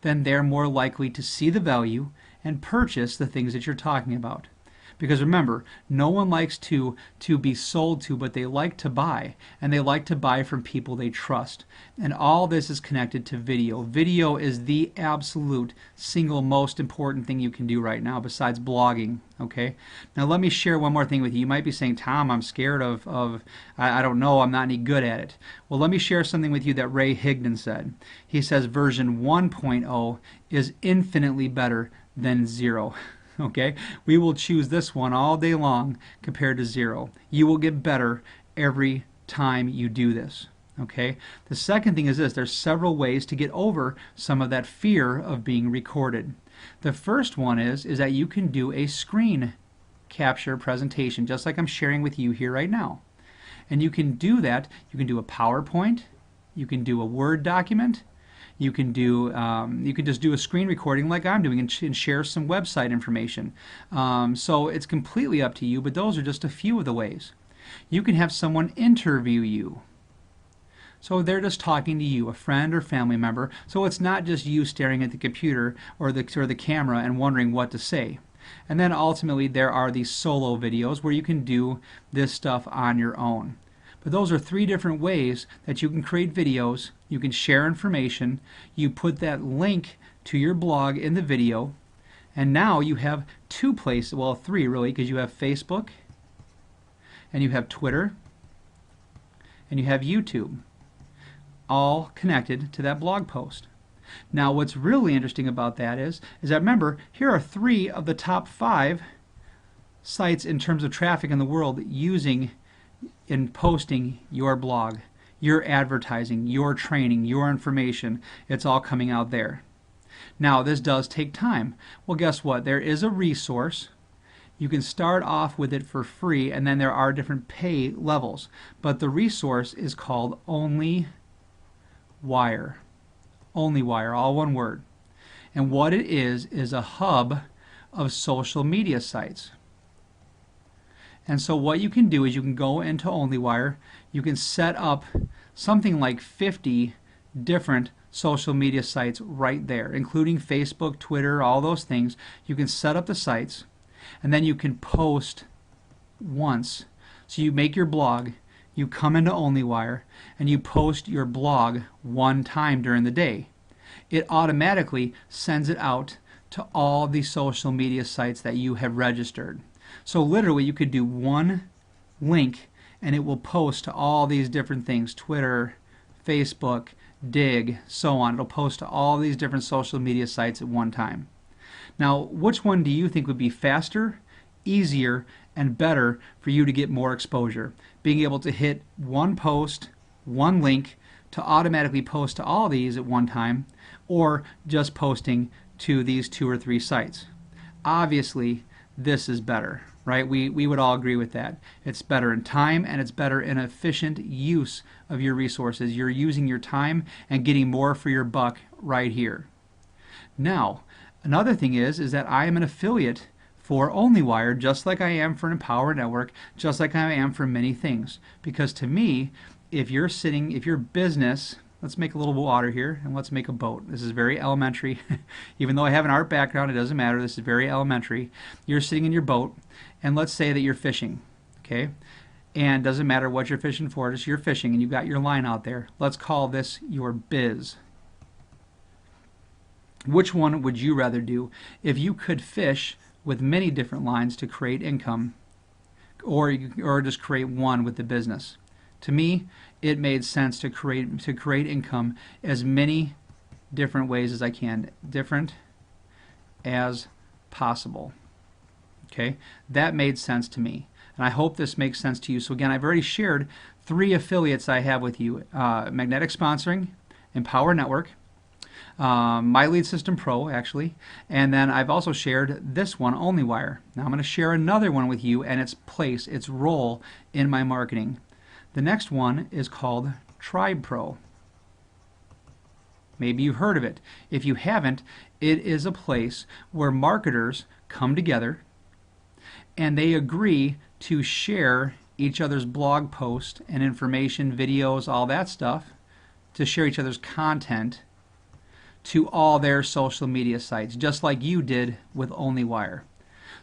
then they're more likely to see the value and purchase the things that you're talking about. Because remember, no one likes to be sold to, but they like to buy. And they like to buy from people they trust. And all this is connected to video. Video is the absolute single most important thing you can do right now besides blogging. Okay? Now let me share one more thing with you. You might be saying, Tom, I'm scared of I don't know, I'm not any good at it. Well, let me share something with you that Ray Higdon said. He says version 1.0 is infinitely better than 0. Okay, we will choose this one all day long compared to 0. You will get better every time you do this. Okay, the second thing is this: there's several ways to get over some of that fear of being recorded. The first one is that you can do a screen capture presentation just like I'm sharing with you here right now. And you can do that. You can do a PowerPoint, you can do a Word document, you can just do a screen recording like I'm doing and share some website information. So it's completely up to you, but those are just a few of the ways. You can have someone interview you. So they're just talking to you, a friend or family member. So it's not just you staring at the computer or the camera and wondering what to say. And then ultimately there are these solo videos where you can do this stuff on your own. But those are 3 different ways that you can create videos, you can share information, you put that link to your blog in the video, and now you have 2 places, well 3 really, because you have Facebook, and you have Twitter, and you have YouTube, all connected to that blog post. Now what's really interesting about that is that remember, here are 3 of the top 5 sites in terms of traffic in the world using in posting your blog, your advertising, your training, your information. It's all coming out there. Now this does take time. Well, guess what? There is a resource. You can start off with it for free, and then there are different pay levels. But the resource is called OnlyWire. OnlyWire, all one word. And what it is a hub of social media sites. And so what you can do is you can go into OnlyWire, you can set up something like 50 different social media sites right there, including Facebook, Twitter, all those things. You can set up the sites, and then you can post once. So you make your blog, you come into OnlyWire, and you post your blog one time during the day. It automatically sends it out to all the social media sites that you have registered. So literally you could do one link and it will post to all these different things: Twitter, Facebook, Dig, so on. It'll post to all these different social media sites at one time. Now, which one do you think would be faster, easier, and better for you to get more exposure? Being able to hit one post, one link to automatically post to all these at one time, or just posting to these 2 or 3 sites? Obviously, this is better, right? We would all agree with that. It's better in time and it's better in efficient use of your resources. You're using your time and getting more for your buck right here. Now, another thing is that I am an affiliate for OnlyWire, just like I am for an Empower Network, just like I am for many things. Because to me, if your business, let's make a little water here and let's make a boat. This is very elementary. Even though I have an art background, it doesn't matter. This is very elementary. You're sitting in your boat, and let's say that you're fishing, okay? And it doesn't matter what you're fishing for, just you're fishing and you've got your line out there. Let's call this your biz. Which one would you rather do if you could fish with many different lines to create income, or just create one with the business? To me, it made sense to create income as many different ways as I can, different as possible. Okay, that made sense to me, and I hope this makes sense to you. So again, I've already shared 3 affiliates I have with you: Magnetic Sponsoring, Empower Network, My Lead System Pro, actually, and then I've also shared this one, OnlyWire. Now I'm going to share another one with you and its place, its role in my marketing. The next one is called Tribe Pro. Maybe you've heard of it. If you haven't, it is a place where marketers come together and they agree to share each other's blog posts and information, videos, all that stuff, to share each other's content to all their social media sites, just like you did with OnlyWire.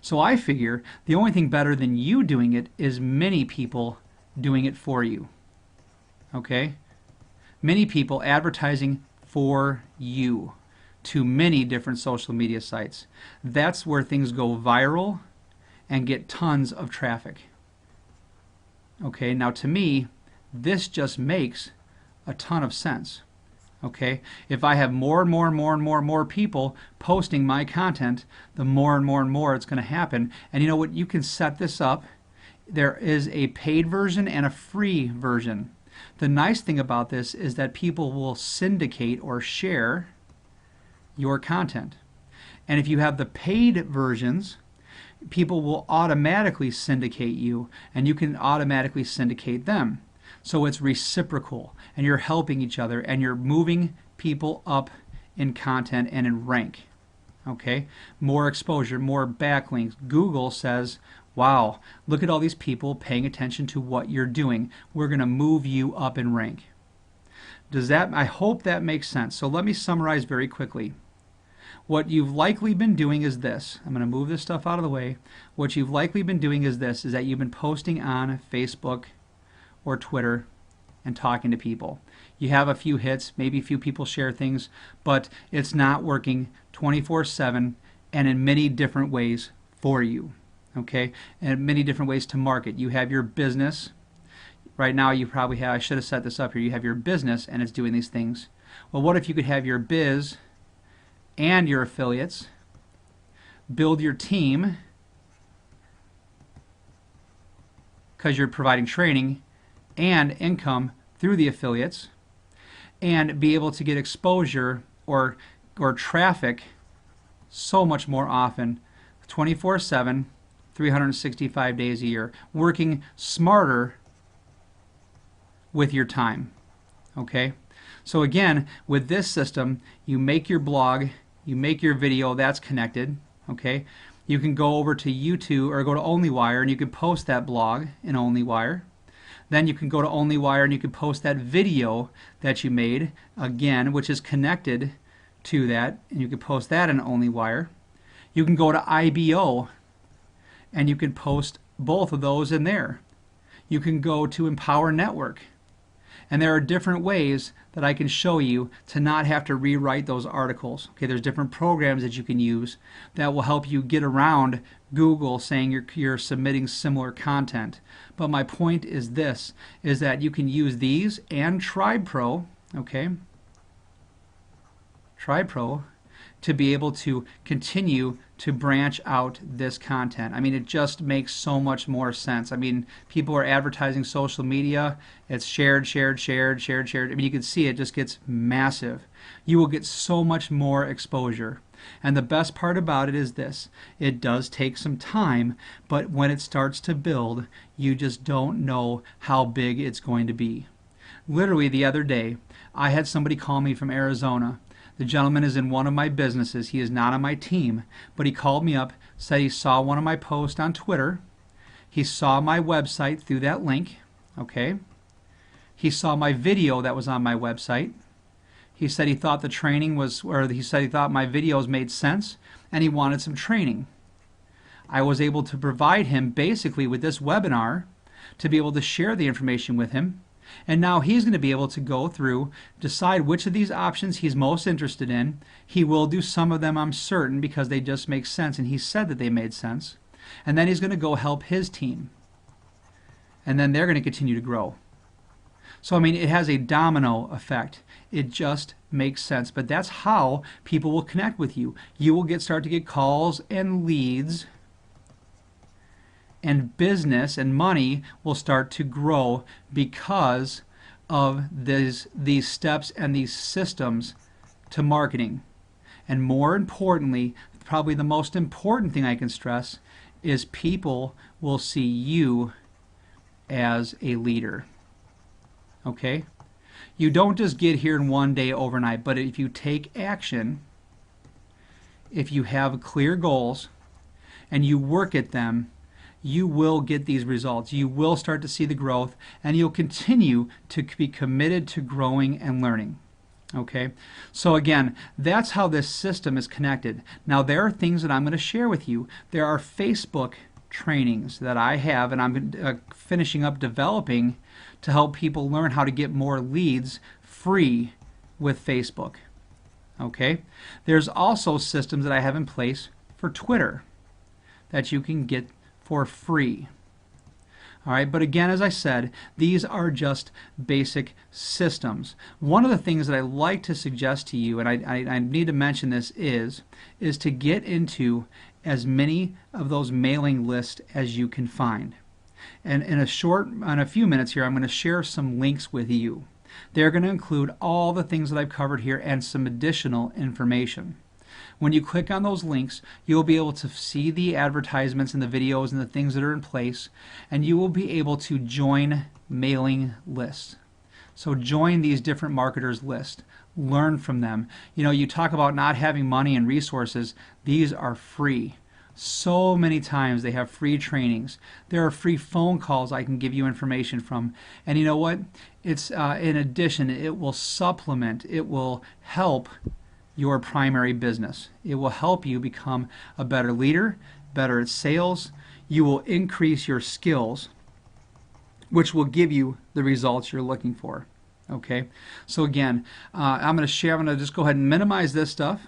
So I figure the only thing better than you doing it is many people doing it for you. Okay? Many people advertising for you to many different social media sites. That's where things go viral and get tons of traffic. Okay, now to me, this just makes a ton of sense. Okay, if I have more and more and more and more and more people posting my content, the more and more it's going to happen. And you know what? You can set this up. There is a paid version and a free version. The nice thing about this is that people will syndicate or share your content. And if you have the paid versions, people will automatically syndicate you, and you can automatically syndicate them. So it's reciprocal, and you're helping each other, and you're moving people up in content and in rank. Okay? More exposure, more backlinks. Google says, wow, look at all these people paying attention to what you're doing. We're going to move you up in rank. I hope that makes sense. So let me summarize very quickly. What you've likely been doing is this. I'm going to move this stuff out of the way. What you've likely been doing is this, is that you've been posting on Facebook or Twitter and talking to people. You have a few hits, maybe a few people share things, but it's not working 24/7 and in many different ways for you. Okay? And many different ways to market. You have your business. Right now you probably have, I should have set this up here, you have your business and it's doing these things. Well, what if you could have your biz and your affiliates, build your team, because you're providing training and income through the affiliates, and be able to get exposure or traffic so much more often, 24/7, 365 days a year, working smarter with your time. Okay? So again, with this system, you make your blog, you make your video, that's connected. Okay? You can go over to YouTube or go to OnlyWire and you can post that blog in OnlyWire. Then you can go to OnlyWire and you can post that video that you made, again, which is connected to that, and you can post that in OnlyWire. You can go to IBO and you can post both of those in there. You can go to Empower Network. And there are different ways that I can show you to not have to rewrite those articles. Okay, there's different programs that you can use that will help you get around Google saying you're submitting similar content. But my point is this, is that you can use these and Tribe Pro, okay? Tribe Pro, to be able to continue to branch out this content. I mean, it just makes so much more sense. I mean, people are advertising social media. It's shared. I mean, you can see it just gets massive. You will get so much more exposure. And the best part about it is this. It does take some time, but when it starts to build, you just don't know how big it's going to be. Literally the other day, I had somebody call me from Arizona. The gentleman is in one of my businesses. He is not on my team, but he called me up, said he saw one of my posts on Twitter. He saw my website through that link, okay? He saw my video that was on my website. He said he thought the training was, or he said he thought my videos made sense, and he wanted some training. I was able to provide him basically with this webinar to be able to share the information with him. And now he's going to be able to go through, decide which of these options he's most interested in. He will do some of them, I'm certain, because they just make sense, and he said that they made sense. And then he's going to go help his team. And then they're going to continue to grow. So, I mean, it has a domino effect. It just makes sense. But that's how people will connect with you. You will start to get calls and leads, and business and money will start to grow because of these steps and these systems to marketing. And more importantly, probably the most important thing I can stress is people will see you as a leader. Okay? You don't just get here in one day overnight, but if you take action, if you have clear goals and you work at them, you will get these results. You will start to see the growth, and you'll continue to be committed to growing and learning. Okay, so again, that's how this system is connected. Now, there are things that I'm going to share with you. There are Facebook trainings that I have, and I'm finishing up developing to help people learn how to get more leads free with Facebook. Okay, there's also systems that I have in place for Twitter that you can get for free. All right, but again, as I said, these are just basic systems. One of the things that I like to suggest to you, and I need to mention this, is to get into as many of those mailing lists as you can find. And in a few minutes here, I'm going to share some links with you. They're going to include all the things that I've covered here and some additional information. When you click on those links, you'll be able to see the advertisements and the videos and the things that are in place, and you will be able to join mailing lists. So join these different marketers' lists. Learn from them. You know, you talk about not having money and resources. These are free. So many times they have free trainings. There are free phone calls I can give you information from. And you know what? It's in addition, it will supplement, it will help your primary business. It will help you become a better leader, better at sales. You will increase your skills, which will give you the results you're looking for. Okay, so again, I'm going to just go ahead and minimize this stuff,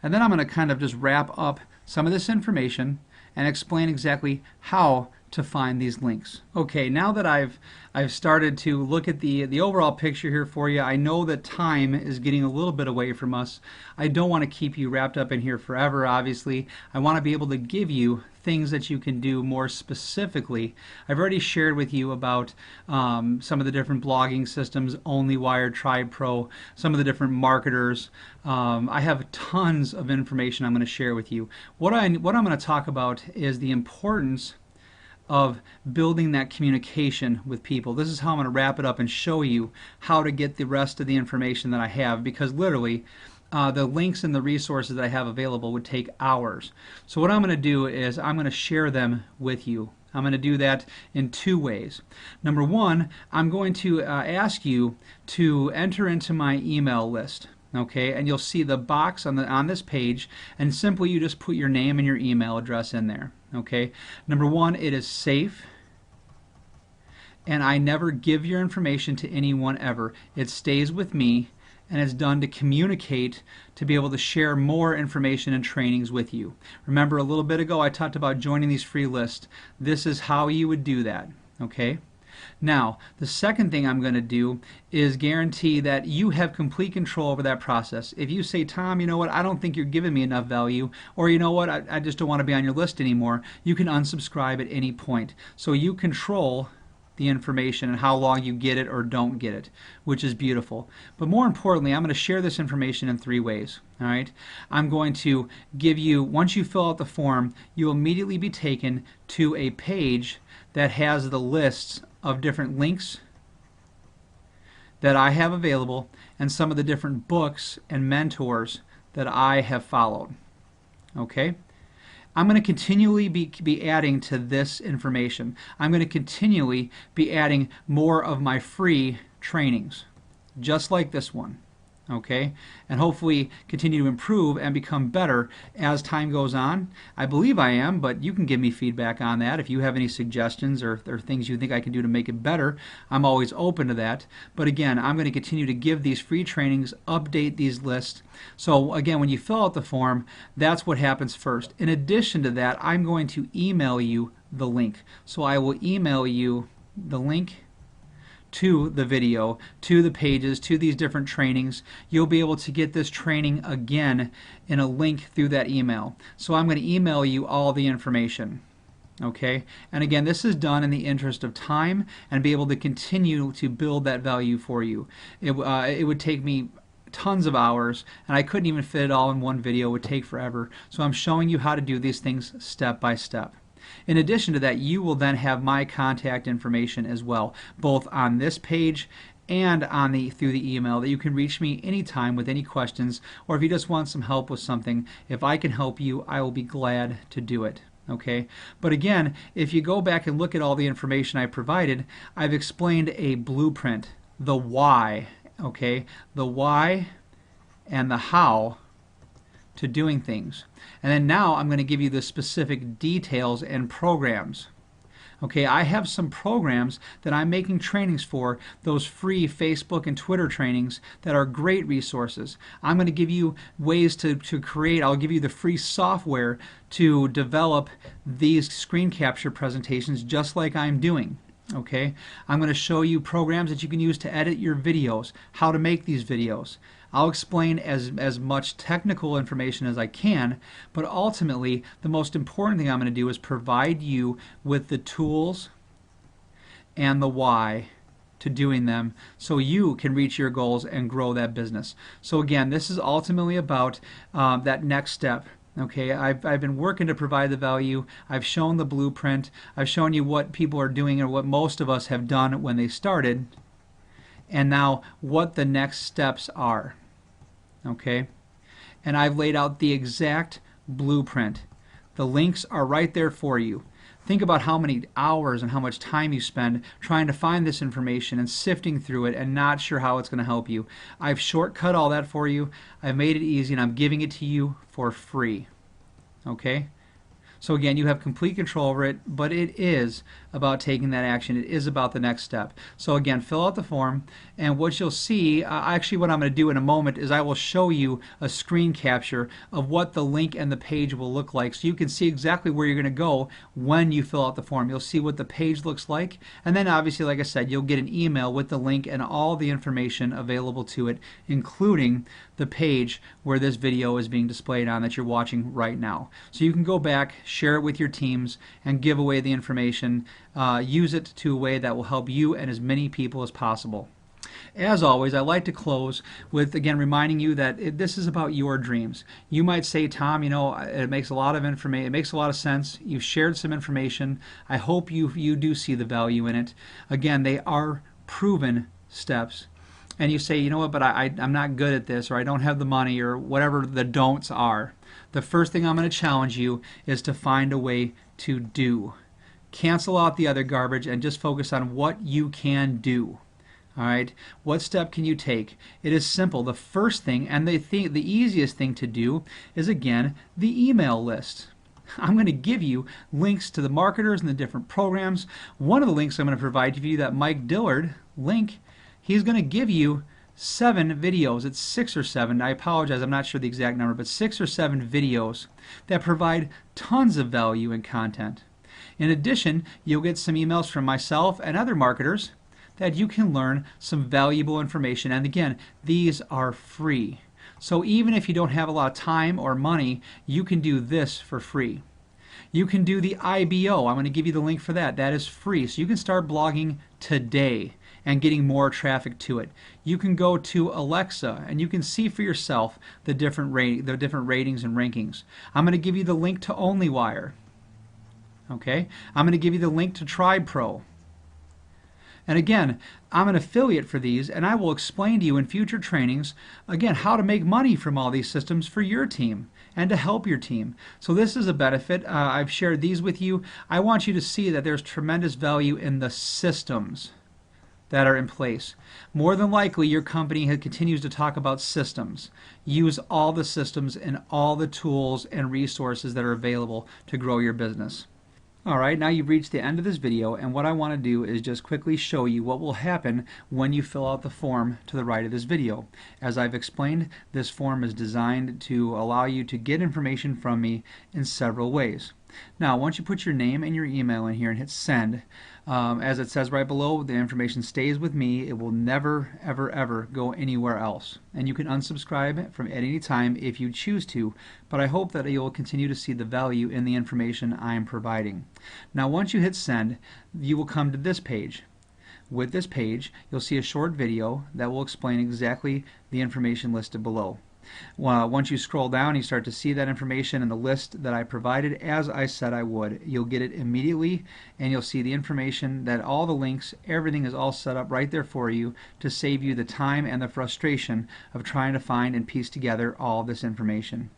and then I'm going to kind of just wrap up some of this information and explain exactly how to find these links. Okay, now that I've started to look at the overall picture here for you, I know that time is getting a little bit away from us. I don't want to keep you wrapped up in here forever, obviously. I want to be able to give you things that you can do more specifically. I've already shared with you about some of the different blogging systems, OnlyWire, TribePro, some of the different marketers. I have tons of information I'm going to share with you. What I'm going to talk about is the importance of building that communication with people. This is how I'm going to wrap it up and show you how to get the rest of the information that I have, because literally the links and the resources that I have available would take hours. So what I'm going to do is I'm going to share them with you. I'm going to do that in two ways. Number one, I'm going to ask you to enter into my email list. Okay, and you'll see the box on this page, and simply you just put your name and your email address in there. Okay, number one, it is safe, and I never give your information to anyone ever. It stays with me, and it's done to communicate, to be able to share more information and trainings with you. Remember, a little bit ago I talked about joining these free lists. This is how you would do that. Okay. Now, the second thing I'm going to do is guarantee that you have complete control over that process. If you say, Tom, you know what, I don't think you're giving me enough value, or you know what, I just don't want to be on your list anymore, you can unsubscribe at any point. So you control the information and how long you get it or don't get it, which is beautiful. But more importantly, I'm going to share this information in three ways. All right, I'm going to give you, once you fill out the form, you'll immediately be taken to a page that has the lists of different links that I have available and some of the different books and mentors that I have followed. Okay? I'm going to continually be adding to this information. I'm going to continually be adding more of my free trainings, just like this one. Okay, and hopefully continue to improve and become better as time goes on. I believe I am, but you can give me feedback on that. If you have any suggestions or things you think I can do to make it better, I'm always open to that. But again, I'm going to continue to give these free trainings, update these lists. So again, when you fill out the form, that's what happens first. In addition to that, I'm going to email you the link. So I will email you the link to the video, to the pages, to these different trainings. You'll be able to get this training again in a link through that email. So I'm going to email you all the information. Okay, and again, this is done in the interest of time and be able to continue to build that value for you. It would take me tons of hours, and I couldn't even fit it all in one video. It would take forever. So I'm showing you how to do these things step by step. In addition to that, you will then have my contact information as well, both on this page and on through the email, that you can reach me anytime with any questions, or if you just want some help with something. If I can help you, I will be glad to do it. Okay, but again, if you go back and look at all the information I provided, I've explained a blueprint, the why, okay, the why and the how to doing things. And then now I'm going to give you the specific details and programs. Okay, I have some programs that I'm making trainings for, those free Facebook and Twitter trainings that are great resources. I'm going to give you ways to create, I'll give you the free software to develop these screen capture presentations just like I'm doing. Okay, I'm going to show you programs that you can use to edit your videos, how to make these videos. I'll explain as much technical information as I can, but ultimately the most important thing I'm going to do is provide you with the tools and the why to doing them so you can reach your goals and grow that business. So again, this is ultimately about that next step. Okay, I've been working to provide the value. I've shown the blueprint. I've shown you what people are doing or what most of us have done when they started, and now what the next steps are. Okay, and I've laid out the exact blueprint. The links are right there for you. Think about how many hours and how much time you spend trying to find this information and sifting through it and not sure how it's going to help you. I've shortcut all that for you. I've made it easy, and I'm giving it to you for free. Okay? So again, you have complete control over it, but it is about taking that action. It is about the next step. So again, fill out the form, and what you'll see, actually what I'm going to do in a moment is I will show you a screen capture of what the link and the page will look like, so you can see exactly where you're going to go when you fill out the form. You'll see what the page looks like, and then obviously, like I said, you'll get an email with the link and all the information available to it, including the page where this video is being displayed on that you're watching right now. So you can go back, share it with your teams, and give away the information. Use it to a way that will help you and as many people as possible. As always, I like to close with, again, reminding you that this is about your dreams. You might say, Tom, you know, it makes a lot of information, it makes a lot of sense. You've shared some information. I hope you do see the value in it. Again, they are proven steps. And you say, you know what, but I'm not good at this, or I don't have the money, or whatever the don'ts are. The first thing I'm going to challenge you is to find a way to do. Cancel out the other garbage and just focus on what you can do. All right, what step can you take? It is simple. The first thing, and the easiest thing to do, is again the email list. I'm going to give you links to the marketers and the different programs. One of the links I'm going to provide to you, that Mike Dillard link, he's going to give you 7 videos. It's 6 or 7. I apologize, I'm not sure the exact number, but 6 or 7 videos that provide tons of value and content. In addition, you'll get some emails from myself and other marketers that you can learn some valuable information. And again, these are free. So even if you don't have a lot of time or money, you can do this for free. You can do the IBO. I'm going to give you the link for that. That is free. So you can start blogging today and getting more traffic to it. You can go to Alexa and you can see for yourself the different ratings and rankings. I'm going to give you the link to OnlyWire. Okay? I'm going to give you the link to Tribe Pro. And again, I'm an affiliate for these, and I will explain to you in future trainings, again, how to make money from all these systems for your team and to help your team. So this is a benefit. I've shared these with you. I want you to see that there's tremendous value in the systems that are in place. More than likely, your company continues to talk about systems. Use all the systems and all the tools and resources that are available to grow your business. Alright, now you've reached the end of this video, and what I want to do is just quickly show you what will happen when you fill out the form to the right of this video. As I've explained, this form is designed to allow you to get information from me in several ways. Now, once you put your name and your email in here and hit send, as it says right below, the information stays with me. It will never, ever, ever go anywhere else. And you can unsubscribe from at any time if you choose to, but I hope that you'll continue to see the value in the information I am providing. Now, once you hit send, you will come to this page. With this page, you'll see a short video that will explain exactly the information listed below. Once you scroll down, you start to see that information in the list that I provided as I said I would. You'll get it immediately, and you'll see the information that all the links, everything is all set up right there for you to save you the time and the frustration of trying to find and piece together all of this information.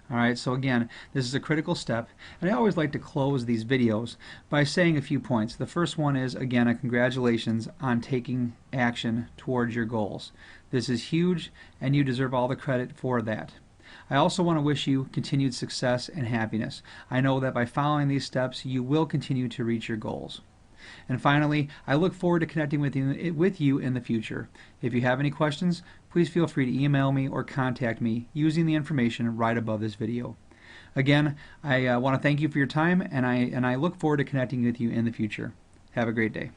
All right, so again, this is a critical step, and I always like to close these videos by saying a few points. The first one is, again, a congratulations on taking action towards your goals. This is huge, and you deserve all the credit for that. I also want to wish you continued success and happiness. I know that by following these steps, you will continue to reach your goals. And finally, I look forward to connecting with you in the future. If you have any questions, please feel free to email me or contact me using the information right above this video. Again, I want to thank you for your time, and I look forward to connecting with you in the future. Have a great day.